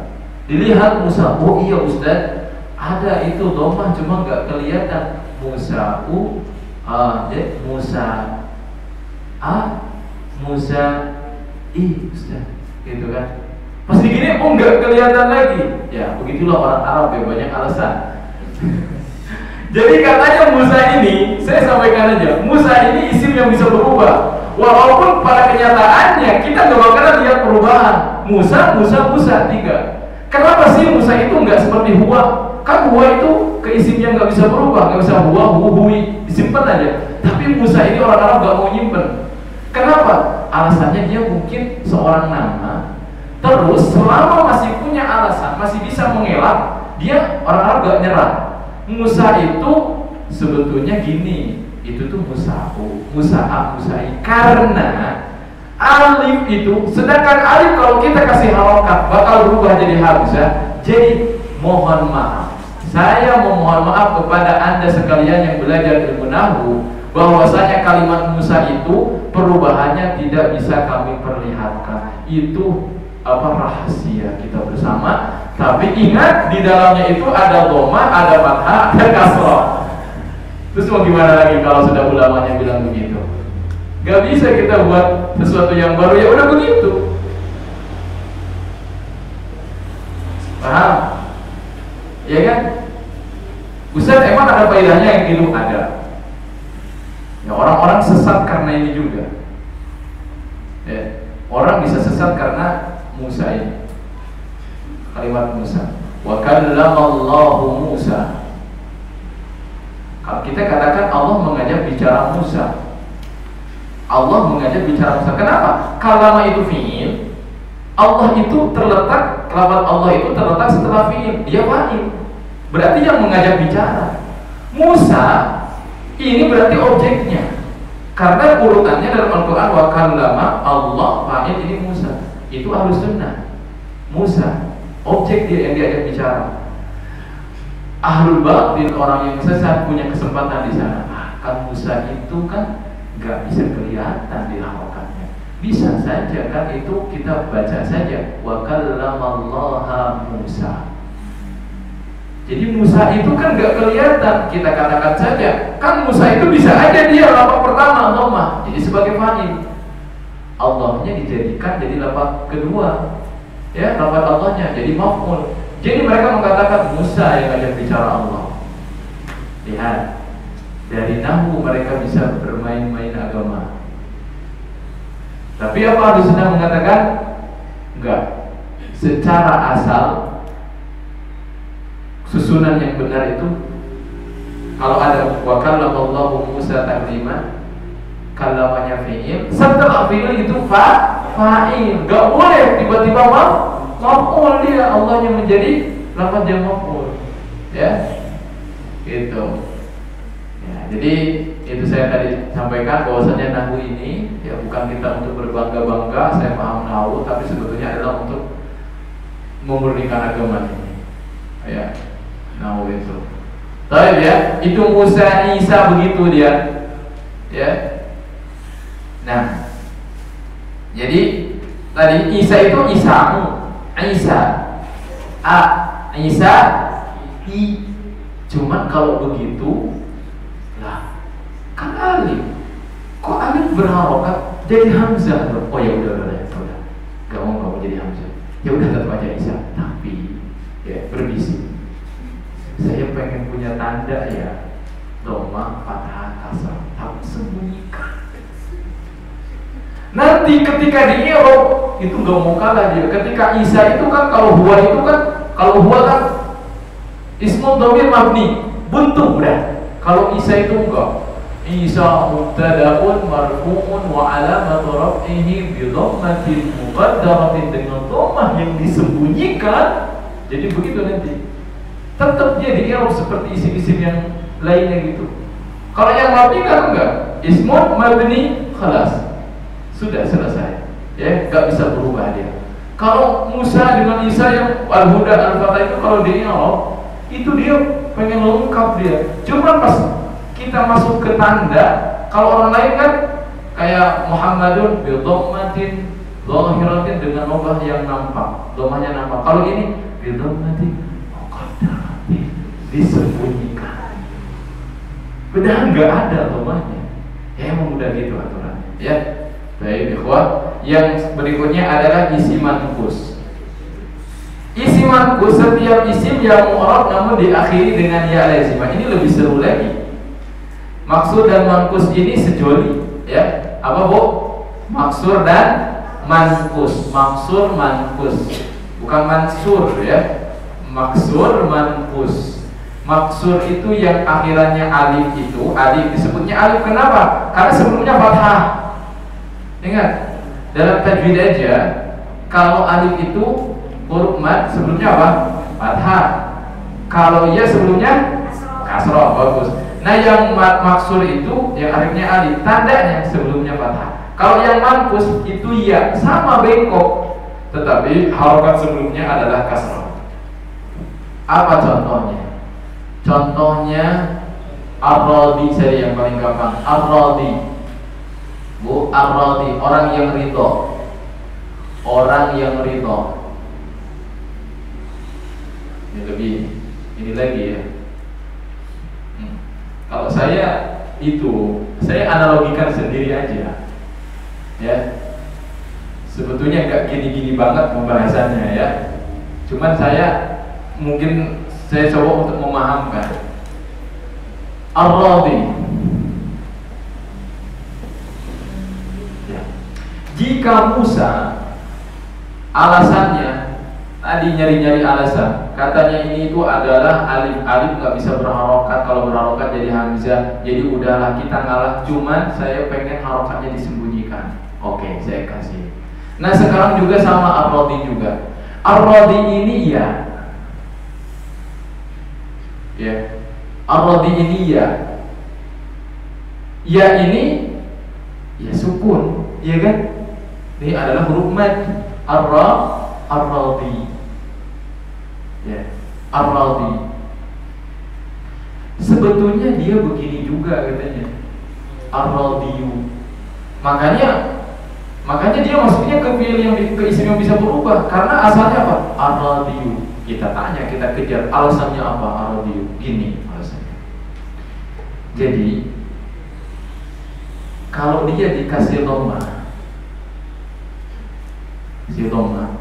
Dilihat Musa. Oh iya Ustaz, ada itu domah cuma gak kelihatan. Musa'u Musa A Musa I Ustaz, gitu kan. Pas digini enggak kelihatan lagi. Ya begitulah orang Arab ya, banyak alasan. Jadi katanya Musa ini, saya sampaikan aja, Musa ini isim yang bisa berubah. Walaupun pada kenyataannya kita nggak bakalan lihat perubahan. Musa tiga. Kenapa sih Musa itu nggak seperti Huwa? Kan Huwa itu ke isimnya nggak bisa berubah, nggak bisa Huwa, Hui, disimpan aja. Tapi Musa ini orang Arab nggak mau nyimpen. Kenapa? Alasannya dia mungkin seorang nama. Terus selama masih punya alasan, masih bisa mengelak, dia orang Arab gak nyerah. Musa itu sebetulnya gini, itu tuh Musa'u, Musa'a, Musa'i. Karena alif itu, sedangkan alif kalau kita kasih harokat bakal berubah jadi hamzah. Jadi mohon maaf, saya memohon maaf kepada anda sekalian yang belajar ilmu nahwu, bahwasanya kalimat Musa itu perubahannya tidak bisa kami perlihatkan. Itu rahasia kita bersama. Tapi ingat, di dalamnya itu ada dhamma, ada fathah, ada kasrah. Terus mau gimana lagi kalau sudah ulamanya bilang begitu? Gak bisa kita buat sesuatu yang baru, ya udah begitu. Paham? Ya kan? Ustaz, emang ada faedahnya yang gitu? Ada. Ya, orang-orang sesat karena ini juga. Ya, orang bisa sesat karena Musa ini. Kalimat Musa, wa kallamallahu Musa. Kalau kita katakan Allah mengajak bicara Musa, Allah mengajak bicara Musa. Kenapa? Kalama itu fi'il. Allah itu terletak, kalimat Allah itu terletak setelah fi'il. Dia fa'il, berarti yang mengajak bicara. Musa ini berarti objeknya, karena urutannya dalam Al-Quran wa kallama Allah fa'il, ini Musa. Itu Ahlus Sunnah. Musa objek dia yang diajak bicara. Ahlul batil, orang yang sesat, punya kesempatan di sana. Kan Musa itu kan nggak bisa kelihatan di harokannya. Bisa saja kan itu kita baca saja wa kallamallaha Musa. Jadi Musa itu kan nggak kelihatan, kita katakan saja kan Musa itu bisa aja dia lafaz pertama dhamma, jadi sebagai fa'il. Allahnya dijadikan jadi lafaz kedua. Ya, lafaz Allahnya jadi maf'ul. Jadi mereka mengatakan Musa yang ajak bicara Allah. Lihat, dari nahwu mereka bisa bermain-main agama. Tapi apa Ahlus Sunnah mengatakan? Enggak. Secara asal susunan yang benar itu, kalau ada wa kallamallahu Musa taklima, kalamanya fi'il, setelah fi'il itu fa'il. Gak boleh tiba-tiba maf'ul, dia Allahnya menjadi lafaz yang maf'ul. Ya, gitu. Ya, jadi itu saya tadi sampaikan bahwasanya nahwu ini ya bukan kita untuk berbangga-bangga saya paham nahwu, tapi sebetulnya adalah untuk memurnikan agama ini. Ya, nahwu itu. Tahu ya, itu Musa Isa begitu dia. Ya. Nah, jadi tadi Isa itu Isamu, Isa, Isa, I. Cuman kalau begitu, lah, kan alif. Kok alif berharokat jadi hamzah? Oh ya udah, gak mau jadi hamzah. Ya udah tetap aja Isa. Tapi ya berbisik. Saya pengen punya tanda ya, dhamma, fathah, kasrah, tapi sembunyikan. Nanti ketika di i'rab itu nggak mau kalah dia. Ketika Isa itu kan, kalau huwa itu kan, kalau huwa kan ismun dhamir mabni, buntu udah. Kalau Isa itu enggak. Isa mubtada'un marfu'un wa alamatu raf'ihi bi dhammatin muqaddaratin, dengan dhammah yang disembunyikan. Jadi begitu nanti. Tetap dia di i'rab seperti isim-isim yang lainnya gitu. Kalau yang mabni kan enggak. Ismun mabni khalas. Sudah selesai, ya nggak bisa berubah dia. Kalau Musa dengan Isa yang al-huda al-fatah itu kalau di i'rab itu dia pengen lengkap dia. Cuma pas kita masuk ke tanda, kalau orang lain kan kayak Muhammadun bi dhammatin zahiratin, dengan dhammah yang nampak, dhammahnya nampak. Kalau ini bi dhammatin muqaddaratin, disembunyikan. Padahal nggak ada domahnya. Ya emang udah gitu aturannya. Ya, baik ikhwah. Yang berikutnya adalah isim manqus. Isim manqus setiap isim yang mu'rab namun diakhiri dengan ya lazimah. Ini lebih seru lagi. Maksur dan manqus ini sejoli, ya. Apa Bu? Maksur dan manqus. Maksur manqus. Bukan mansur ya. Maksur manqus. Maksur itu yang akhirannya alif itu, alif disebutnya alif kenapa? Karena sebelumnya fathah. Ingat, dalam tajwid aja kalau alif itu huruf mad sebelumnya apa? Fathah. Kalau ya sebelumnya kasroh, bagus. Nah yang maksur itu yang alifnya alif, tandanya sebelumnya fathah. Kalau yang manqus itu ya sama bengkok, tetapi harokat sebelumnya adalah kasroh. Apa contohnya? Contohnya ar-radi saya yang paling gampang. Ar-radi, Bu, ar-radi, orang yang ridho. Orang yang ridho. Ini lebih, ini lagi ya. Kalau saya analogikan sendiri aja. Ya. Sebetulnya nggak gini-gini banget pembahasannya ya. Cuman mungkin saya coba untuk memahamkan. Ar-radi. Ya. Jika Musa alasannya tadi nyari-nyari alasan, katanya ini itu adalah alif nggak bisa berharokat, kalau berharokat jadi hamzah, jadi udahlah kita ngalah. Cuman saya pengen harokatnya disembunyikan. Oke, saya kasih. Nah sekarang juga sama ar-radi juga. Ar-radi ini ya. Ya, ar-radi ini ya. Ya ini ya sukun, ya kan? Ini adalah huruf mad. Ar-radi. Ya, ar-radi. Sebetulnya dia begini juga katanya. Ar-radiyu. Makanya dia masuknya ke fi'il yang ke isim yang bisa berubah karena asalnya apa? Ar-radiyu. Kita tanya, kita kejar alasannya apa ar-radiyu? Gini alasannya. Jadi kalau dia dikasih dhamma, si dhamma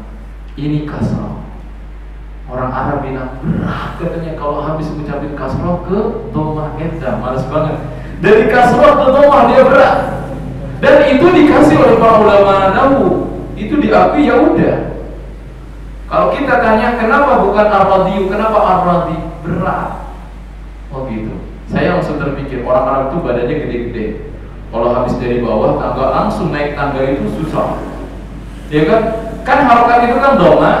ini kasrah. Orang Arab bilang berat katanya kalau habis mengucapin kasrah ke dhamma enda, malas banget. Dari kasrah ke dhamma dia berat. Dan itu dikasih oleh para ulama nahwu. Itu diakui ya udah. Kalau kita tanya kenapa bukan ar-radiyu, kenapa ar-radi? Berat. Oh gitu. Saya langsung terpikir orang Arab itu badannya gede-gede. Kalau habis dari bawah tangga langsung naik tangga itu susah. Ya kan? Kan harokat itu kan dhamma.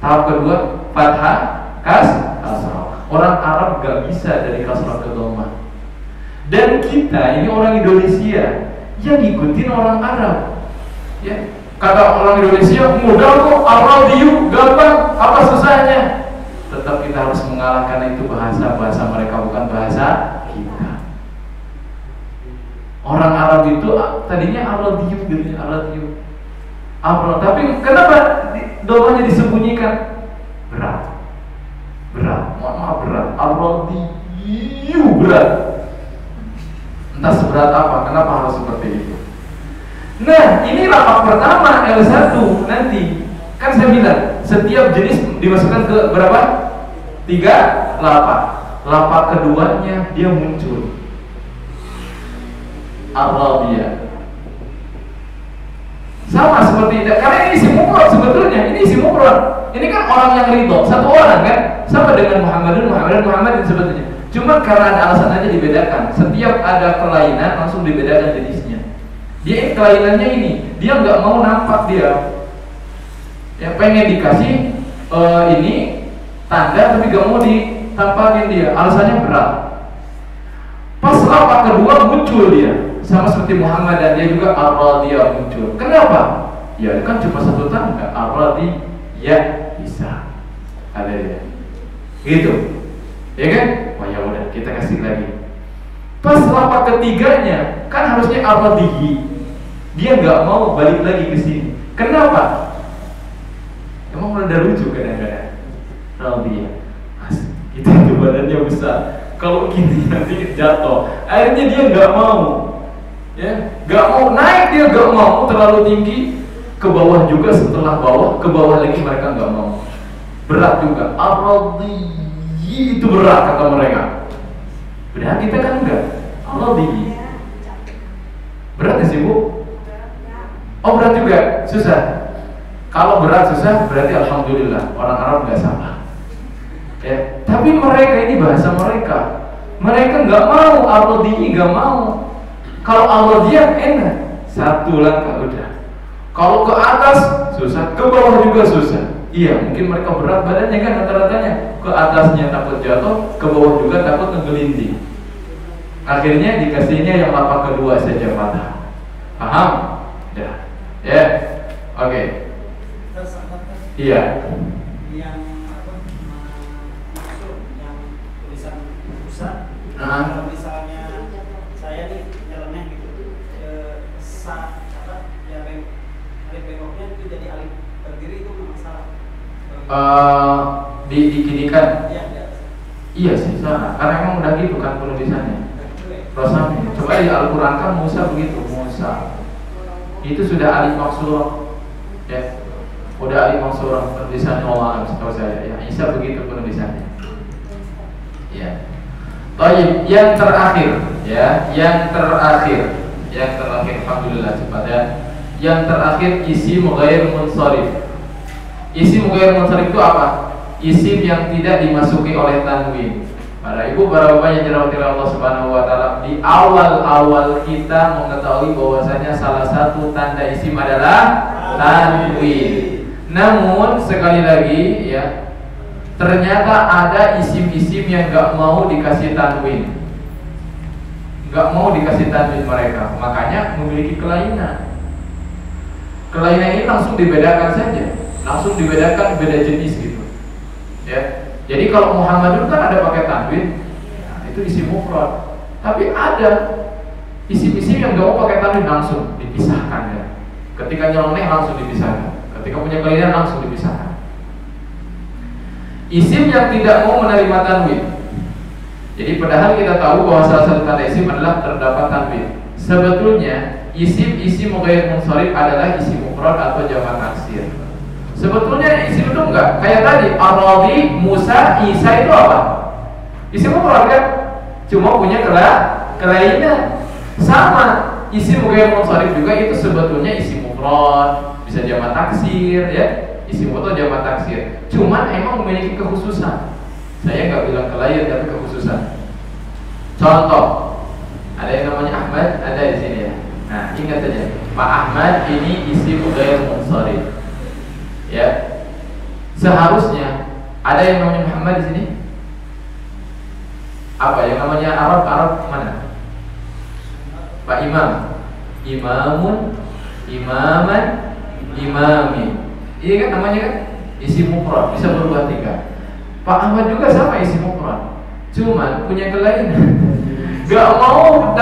Tahap kedua fathah, kasrah. Orang Arab gak bisa dari kasrah ke dhamma. Dan kita ini orang Indonesia yang ngikutin orang Arab. Ya. Kata orang Indonesia mudah kok, ar-radiyu gampang, apa susahnya? Tetap kita harus mengalahkan itu bahasa mereka bukan bahasa kita. Orang Arab itu tadinya ar-radiyu gitu, ar-radiyu. Tapi kenapa domanya disembunyikan? Berat. Mohon maaf berat. Ar-radiyu berat. Entah seberat apa, kenapa harus seperti itu? Nah, ini lapak pertama L1 nanti. Kan saya bilang, setiap jenis dimasukkan ke berapa? 3 lapak. Lapak keduanya dia muncul. Ar-radiyah. Sama seperti karena ini isim mufrad sebetulnya, ini isim mufrad. Ini kan orang yang ridho, satu orang kan? Sama dengan Muhammadin sebetulnya. Cuma karena ada alasan aja dibedakan. Setiap ada kelainan langsung dibedakan jenisnya. Dia kelainannya ini, dia nggak mau nampak dia. Yang pengen dikasih ini tanda tapi gak mau ditampakkan dia. Alasannya berat. Pas lapak kedua muncul dia, sama seperti Muhammad dan dia juga ar-radiyah muncul. Kenapa? Ya kan cuma satu tanda, ar-radiyah bisa. Ada ya. Gitu. Ya kan? Wah ya udah kita kasih lagi. Pas lapak ketiganya kan harusnya ar-radiyyi. Dia nggak mau balik lagi ke sini. Kenapa? Emang udah lucu kadang-kadang. Radiyah. Kita itu badannya besar. kalau gini nanti jatuh. Akhirnya dia nggak mau, ya, nggak mau naik, dia nggak mau, terlalu tinggi, ke bawah juga, setelah bawah ke bawah lagi mereka nggak mau, berat juga. Ar-radhi itu berat kata mereka. Padahal kita kan enggak. Ar-radhi berat sih Bu? Oh berat juga, susah. Kalau berat susah berarti alhamdulillah orang Arab nggak salah. Ya, tapi mereka ini bahasa mereka. Mereka nggak mau, ar-radhi nggak mau. Kalau ar-radhi enak, satu langkah udah. Kalau ke atas susah, ke bawah juga susah. Iya, mungkin mereka berat badannya kan rata-ratanya. Ke atasnya takut jatuh, ke bawah juga takut ngegelinding. Akhirnya dikasihnya yang lapak kedua saja patah. Paham? Ya. Ya. Oke. Iya. Yang apa? Maksud yang tulisan pusat. Nah. Kalau misalnya saya nih nyeleneh gitu, ya alif bengkoknya itu jadi alif berdiri itu masalah. Dikinikan. Iya. Iya sih, salah. Karena emang udah gitu kan penulisannya. Rasamnya. Coba di Al-Quran kan Musa begitu, Musa. Itu sudah alif maksurah. Ya. Udah alif maksurah penulisannya Allah setahu saya. Ya, Isa begitu penulisannya. Ya. Baik, yang terakhir, ya, yang terakhir, alhamdulillah cepat ya. Yang terakhir isim ghair munsharif. Isim ghair munsharif itu apa? Isim yang tidak dimasuki oleh tanwin. Para ibu, para bapak yang dirahmati Allah Subhanahu wa taala, di awal-awal kita mengetahui bahwasanya salah satu tanda isim adalah tanwin. Namun sekali lagi ya, ternyata ada isim-isim yang gak mau dikasih tanwin. Gak mau dikasih tanwin mereka, makanya memiliki kelainan. Kelainan ini langsung dibedakan saja, langsung dibedakan beda jenis gitu. Ya. Jadi kalau Muhammadun kan ada pakai tanwin, nah, itu isim mufrad. Tapi ada isim-isim yang gak mau pakai tanwin, langsung dipisahkan ya. Ketika nyeleneh langsung dipisahkan. Ketika punya kelainan langsung dipisahkan. Isim yang tidak mau menerima tanwin. Jadi padahal kita tahu bahwa salah satu tanda isim adalah terdapat tanwin. Sebetulnya isim-isim ghair munsharif adalah isim mufrad atau jamak taksir. Sebetulnya isim itu enggak. Kayak tadi Ar-Radhi, Musa, Isa itu apa? Isim mufrad kan? Cuma punya kelainan. Sama isim ghair munsharif juga itu sebetulnya isim mufrad, bisa jamak taksir ya. Isim atau jamak taksir. Cuman emang memiliki kekhususan. Saya nggak bilang kelainan tapi kekhususan. Contoh, ada yang namanya Ahmad, ada di sini ya. Nah, ingat saja, Pak Ahmad ini isim ghair munsharif. Ya. Seharusnya ada yang namanya Muhammad di sini. Apa yang namanya Arab mana? Pak Imam. Imamun, imaman, imamin. Iya kan namanya kan isim mufrad, bisa berubah tiga. Pak Ahmad juga sama isim mufrad, cuman punya kelainan. Gak mau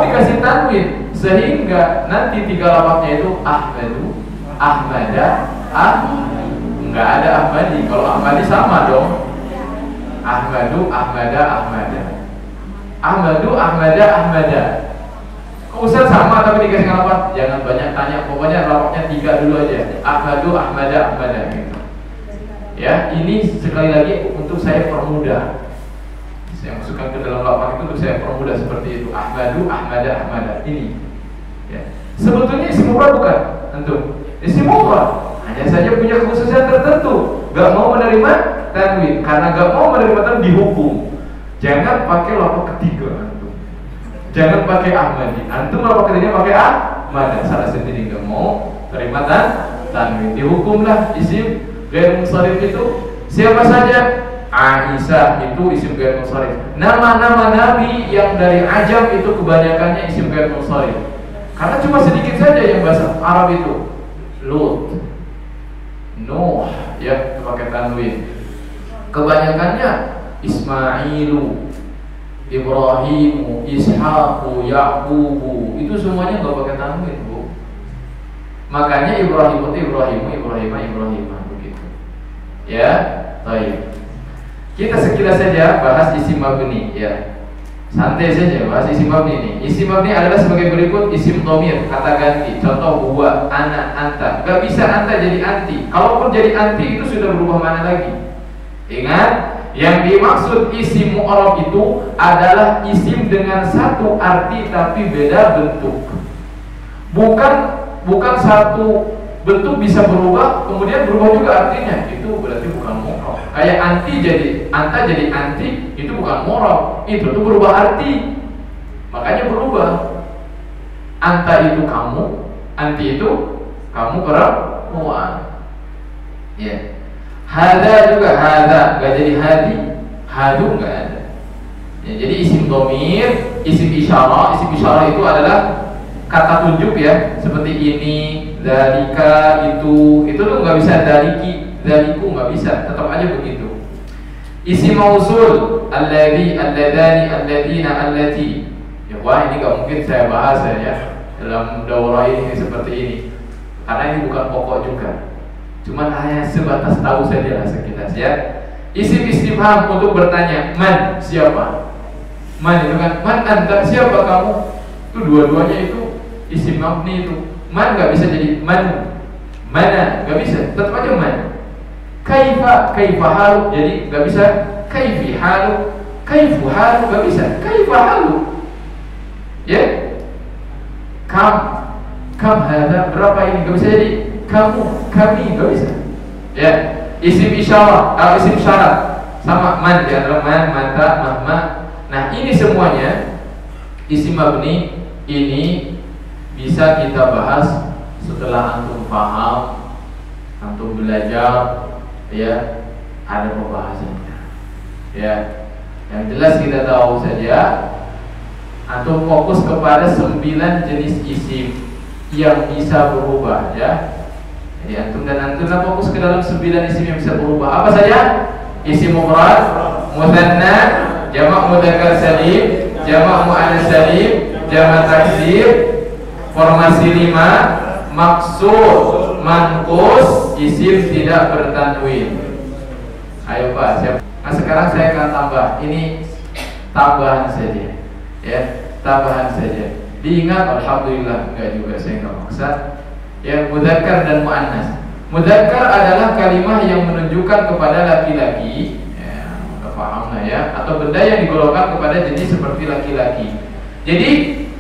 dikasih tanwin, sehingga nanti tiga lafadznya itu Ahmadu, Ahmada, nggak ada Ahmadi. Kalau Ahmadi sama dong. Ahmadu, Ahmada, Ahmada. Ahmadu, Ahmada, Ahmada. Ustaz sama tapi dikasih lafaz, jangan banyak tanya, pokoknya lafaznya tiga dulu aja. Ahmadu, Ahmada, Ahmada gitu. Ya, ini sekali lagi untuk saya permudah. Saya masukkan ke dalam lafaz itu untuk saya permudah seperti itu. Ahmadu, Ahmada, Ahmada. Ini. Ya. Sebetulnya isim mufrad bukan? Antum. Isim mufrad hanya saja punya kekhususan tertentu. Gak mau menerima tanwin, karena gak mau menerima tanwin dihukum. Jangan pakai lafaz ketiga antum. Jangan pakai Ahmadi. Antum lafaz ketiganya pakai Ahmad. Salah sendiri gak mau terima tanwin. Dihukumlah isim ghair munsharif itu siapa saja? Aisyah itu isim ghair munsharif. Nama-nama nabi yang dari ajam itu kebanyakannya isim ghair munsharif. Karena cuma sedikit saja yang bahasa Arab itu. Lut, Nuh, ya pakai tanwin. Kebanyakannya Ismailu, Ibrahimu, Ishaqu, Yaqubu, itu semuanya nggak pakai tanwin, Bu. Makanya Ibrahimu, Ibrahimah begitu. Ya, baik. Kita sekilas saja bahas isim mabni ya. Santai saja bahas isim mabni ini. Isim mabni adalah sebagai berikut: isim dhamir, kata ganti. Contoh huwa, ana, anta. Gak bisa anta jadi anti. Kalaupun jadi anti itu sudah berubah mana lagi. Ingat, yang dimaksud isim mu'rab itu adalah isim dengan satu arti tapi beda bentuk. Bukan satu bentuk bisa berubah kemudian berubah juga artinya. Itu berarti bukan mu'rab. Kayak anti jadi anta jadi anti, itu bukan mu'rab. Itu tuh berubah arti. Makanya berubah. Anta itu kamu, anti itu kamu perempuan. Ya. Hada juga hada, enggak jadi hadi. Hadu enggak ada. Ya, jadi isim dhamir, isim isyarah. Isim isyarah itu adalah kata tunjuk ya, seperti ini, dalika, itu tuh nggak bisa daliki, daliku nggak bisa, tetap aja begitu. Isim mausul, alladhi, alladani, alladina, allati. Ya wah, ini nggak mungkin saya bahas ya dalam daurah ini seperti ini, karena ini bukan pokok juga. Cuman hanya sebatas tahu saja lah sekilas ya. Isim istifham untuk bertanya, man, siapa? Man itu kan, man anta, siapa kamu? Itu dua-duanya itu isim mabni itu. Man nggak bisa jadi man, mana nggak bisa, tetap aja man. Kaifa halu, jadi nggak bisa kaifi halu, kaifu halu nggak bisa, kaifa halu. Ya, kam hada, berapa ini nggak bisa jadi kamu, kami nggak bisa. Ya, isim isyarah, isim syarat sama man ya, man, mata, mahma. Nah ini semuanya isim mabni ini bisa kita bahas setelah antum paham, antum belajar, ya ada pembahasannya. Ya, yang jelas kita tahu saja, antum fokus kepada 9 jenis isim yang bisa berubah, ya. Jadi antum dan antum fokus ke dalam 9 isim yang bisa berubah. Apa saja? Isim mufrad, mutsanna, jamak mudzakkar salim, jamak muannats salim, jamak taksir, formasi 5, maksud, manqus, isim tidak bertanwin. Ayo Pak, siap. Nah sekarang saya akan tambah. Ini tambahan saja, ya, tambahan saja. Diingat, alhamdulillah, enggak juga saya enggak maksa. Ya, mudzakkar dan muannas. Mudzakkar adalah kalimah yang menunjukkan kepada laki-laki, ya, udah paham lah ya, atau benda yang digolongkan kepada jenis seperti laki-laki. Jadi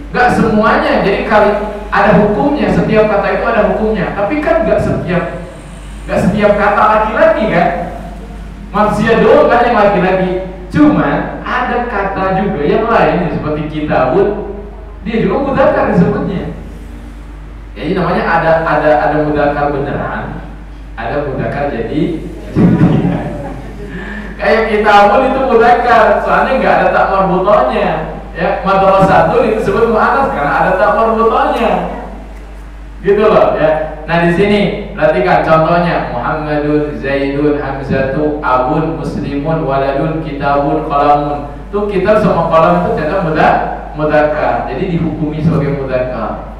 gak semuanya, jadi kali ada hukumnya, setiap kata itu ada hukumnya. Tapi kan gak setiap kata laki-laki kan. Manusia doang kan yang laki-laki. Cuma ada kata juga yang lain seperti kitabun, dia juga mudzakkar disebutnya. Jadi namanya ada mudzakkar beneran, ada mudzakkar jadi kayak kitabun itu mudzakkar, soalnya nggak ada tak marbutohnya. Ya, madrasatun itu disebut muannas karena ada tak marbutohnya. Gitu loh ya. Nah di sini perhatikan contohnya: Muhammadun, Zaidun, Hamzatu, Abun, Muslimun, Waladun, Kitabun, Qalamun. Tuh kitab sama qalam itu ternyata mudzakkar. Jadi dihukumi sebagai mudzakkar.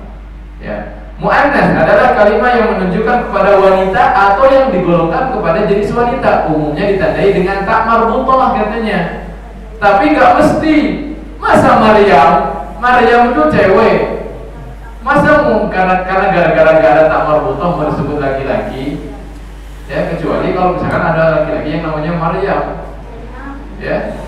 Ya. Muannas adalah kalimat yang menunjukkan kepada wanita atau yang digolongkan kepada jenis wanita. Umumnya ditandai dengan tak marbutoh katanya. Tapi nggak mesti. Masa Maryam itu cewek? Masa karena gara-gara gak ada tak marbutoh mau disebut laki-laki? Ya, kecuali kalau misalkan ada laki-laki yang namanya Maryam. Ya.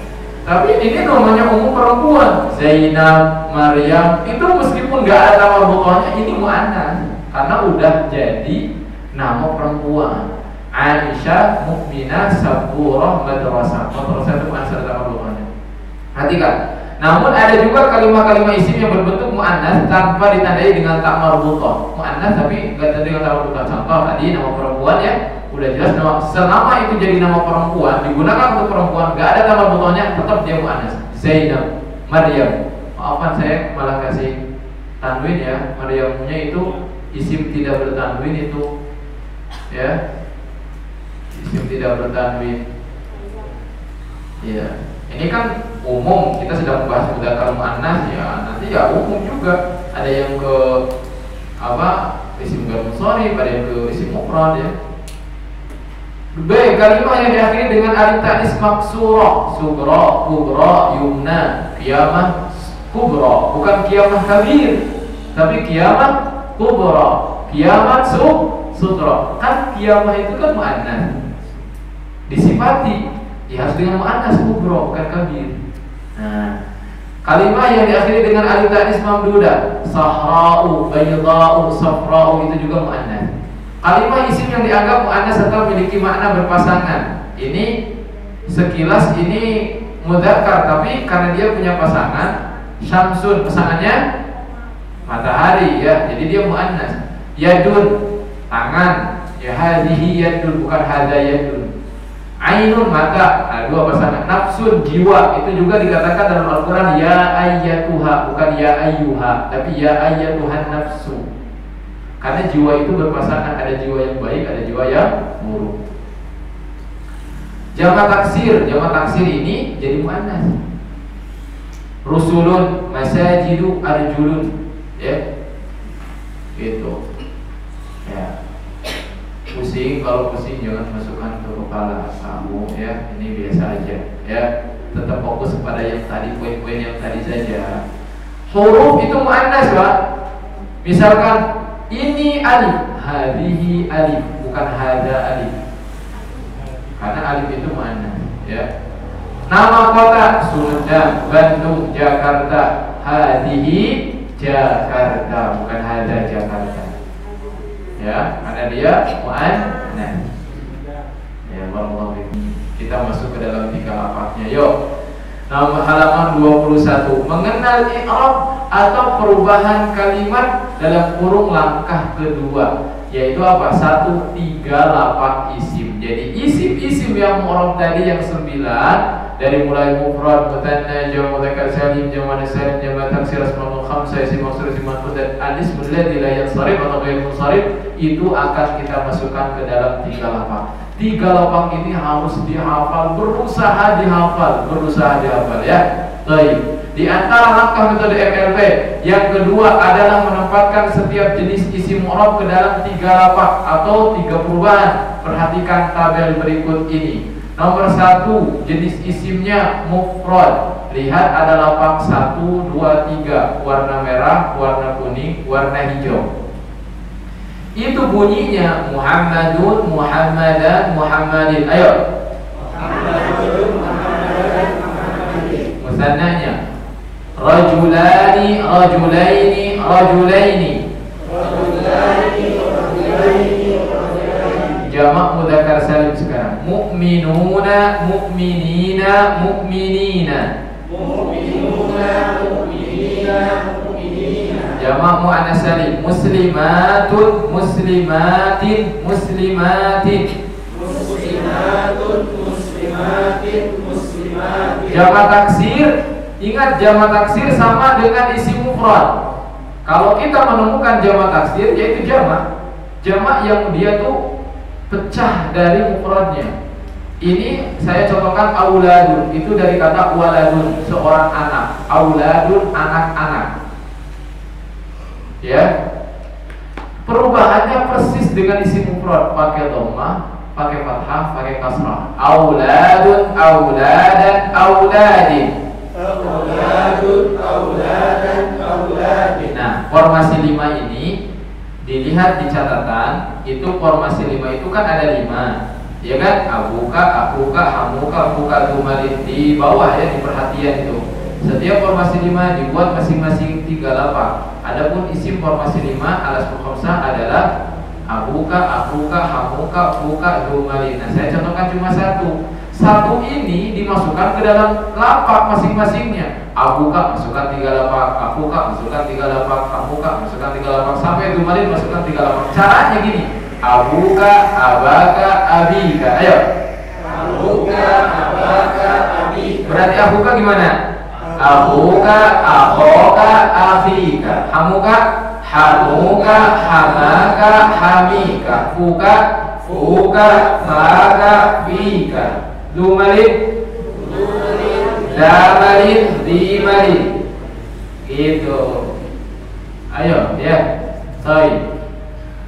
Tapi ini namanya umum perempuan, Zainab, Maryam, itu meskipun gak ada tak marbutohnya, ini muannas karena udah jadi nama perempuan. Aisyah, Mukminah, Saburah, Madrasah. Madrasah itu muannas ada tak marbutohnya. Perhatikan. Namun ada juga kalimat-kalimat isim yang berbentuk muannas tanpa ditandai dengan tak marbutoh. Muannas tapi enggak ditandai dengan tak marbutoh. Contoh tadi nama perempuan ya, udah jelas nama. Selama itu jadi nama perempuan, digunakan untuk perempuan, enggak ada tak marbutohnya, tetap dia muannas. Zainab, Maryam. Maafkan saya malah kasih tanwin ya. Maryamnya itu isim tidak bertanwin itu, ya. Isim tidak bertanwin. Iya. Ini kan umum, kita sedang membahas mudzakkar muannas ya, nanti ya umum juga. Ada yang ke isim ghair munsharif, ada yang ke isim mufrad ya. B. Kalimah yang diakhiri dengan alif ta'nis maksurah, sugra, kubra, yumna, qiyamah kubra, bukan qiyamah kabir, tapi qiyamah kubra, qiyamah sugra. Kan qiyamah itu kan muannas, disifati ya harus dengan muannas kubra, bukan kabir. Nah, kalimah yang diakhiri dengan alif ta'nis mamdudah, sahra'u, baydha'u, safra'u, itu juga muannas. Kalimah isim yang dianggap muannas atau memiliki makna berpasangan, ini sekilas ini mudzakkar, tapi karena dia punya pasangan syamsun, pasangannya matahari ya, jadi dia muannas. Yadun, tangan, ya hadhihi yadun, bukan hadza yadun. Ainun, mata, dua pasangan. Nafsun, jiwa, itu juga dikatakan dalam Al-Quran ya ayyatuha, bukan ya ayyuha, tapi ya ayyatuhan nafsu. Karena jiwa itu berpasangan, ada jiwa yang baik, ada jiwa yang buruk. Jamak taksir ini jadi muannas. Rusulun, masajidu, arjulun, ya, gitu. Ya, kalau pusing jangan masukkan ke kepala kamu, ya. Ini biasa aja, ya. Tetap fokus pada yang tadi, poin-poin yang tadi saja. Huruf itu muannas, Pak. Misalkan ini alif, hadhihi alif, bukan hadza alif. Karena alif itu muannas, ya. Nama kota Sunda, Bandung, Jakarta, hadhihi Jakarta, bukan hadza Jakarta. Ya, karena dia muannas. Ya, barakallahu fikum. Kita masuk ke dalam tiga lafaznya. Yuk. Nama halaman 21, mengenal i'rab atau perubahan kalimat dalam kurung langkah kedua, yaitu apa? 1, 3 lafaz isim. Jadi isim-isim yang mu'rab tadi yang 9, dari mulai mufrad, mutanna, jamak mudzakkar salim, jamak salim, jamak taksir, asmaul khamsah, isim maksur, isim manqus, dan al-ismul ladzi la yansharif atau ghairu munsharif, itu akan kita masukkan ke dalam 3 lafaz. 3 lafaz ini harus dihafal, berusaha dihafal ya. Baik. Di antara langkah metode MLP yang kedua adalah menempatkan setiap jenis isim mu'rab ke dalam 3 lafaz atau 3 perubahan. Perhatikan tabel berikut ini. Nomor 1, jenis isimnya mufrad. Lihat ada lafaz 1, 2, 3, warna merah, warna kuning, warna hijau. Itu bunyinya Muhammadun, Muhammadan, Muhammadin. Ayo. Muhammadun, Muhammadan, Muhammadin. Musannanya rajulani, rajulaini, rajulaini. Rajulani, rajulaini, rajulaini. Jamak mudzakkar salim sekarang. Mu'minuna, mu'minina, mu'minina. Mu'minuna, mu'minina, mu'minina. Jamak muannas salim. Muslimatun, muslimatin, muslimatin. Muslimatun, muslimatin, muslimatin. Jamak taksir, ingat jamak taksir sama dengan isim mufrad. Kalau kita menemukan jamak taksir, yaitu jamak yang dia tuh pecah dari mufradnya. Ini saya contohkan auladun, itu dari kata waladun, seorang anak. Auladun, anak-anak. Ya, perubahannya persis dengan isim mufrad, pakai dhammah, pakai fathah, pakai kasrah. Auladun, auladan, auladin. Auladun, auladan, auladin. Nah, formasi 5 ini dilihat di catatan, itu formasi 5 itu kan ada 5, ya kan? Abuka, akuka, hamuka, buka, tumalin. Di bawah ya, di perhatian itu. Setiap formasi 5 dibuat masing-masing 3 lafaz. Adapun isim formasi 5 al-asmaul khamsah adalah abuka, akuka, hamuka, buka, tumalin. Nah, saya contohkan cuma 1. 1 ini dimasukkan ke dalam lafaz masing-masingnya. Abuka masukkan 3 lafaz, akuka masukkan 3 lafaz, hamuka masukkan 3 lafaz, sampai tumalin masukkan 3 lafaz. Caranya gini: abuka, abaka, abika. Ayo. Abuka, abaka, abika. Berarti abuka gimana? Abuka, akhoka, akhika. Hamuka, hamuka, hamaka, hamika. Fuka, fuka, maka, fika. Dumalin, damalin, dimalin. Gitu. Ayo ya. Sorry.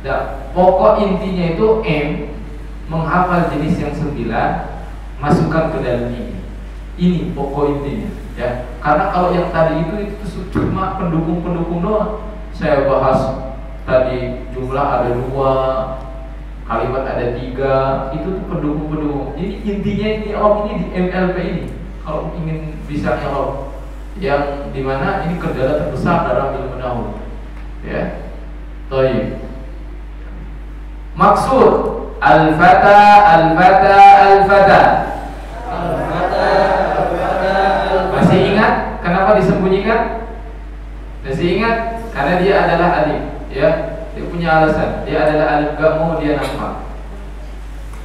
Nah, pokok intinya itu M menghafal jenis yang 9, masukkan ke dalam ini. Ini pokok intinya, ya. Karena kalau yang tadi itu cuma pendukung-pendukung doang. Saya bahas tadi jumlah ada 2, kalimat ada 3, itu tuh pendukung-pendukung. Jadi intinya ini ini di MLP ini. Kalau ingin bisa ngelok, yang dimana ini kendala terbesar dalam ilmu nahwu, ya. Baik. Maksud al-fata, al-fata, al-fata. Masih ingat kenapa disembunyikan? Masih ingat? Karena dia adalah alif, ya. Dia punya alasan. Dia adalah alif, gak mau dia nampak.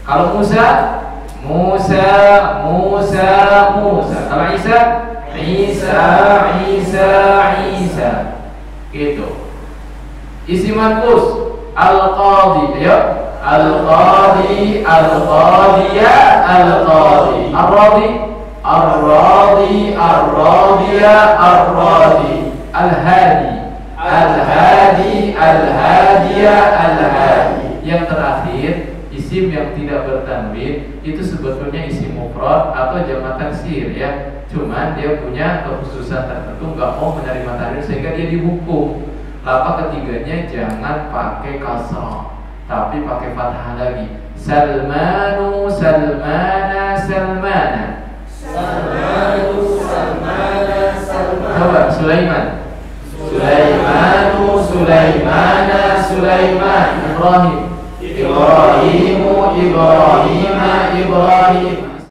Kalau Musa, Musa, Musa, Musa. Kalau Isa, Isa, Isa, Isa. Gitu. Isi manqus al-qadi, ya. Al-qadi, al-qadiyah, al-qadi. Ar-radi, ar-radi, ar-radiyah, ar-radi. Al-hadi, al-hadi, al-hadiyah, al-hadi. Yang terakhir, isim yang tidak bertanwin itu sebetulnya isim mufrad atau jamak taksir, ya. Cuman dia punya kekhususan tertentu, nggak mau menerima tanwin sehingga dia dihukum. Lapa ketiganya jangan pakai kasrah, tapi pakai fathah lagi. Salmanu, Salmana, Salmana. Salmanu, Salmana, Salmana. Coba Sulaiman. Sulaimanu, Sulaimana, Sulaiman. Ibrahim, Ibrahimu, Ibrahima, Ibrahim.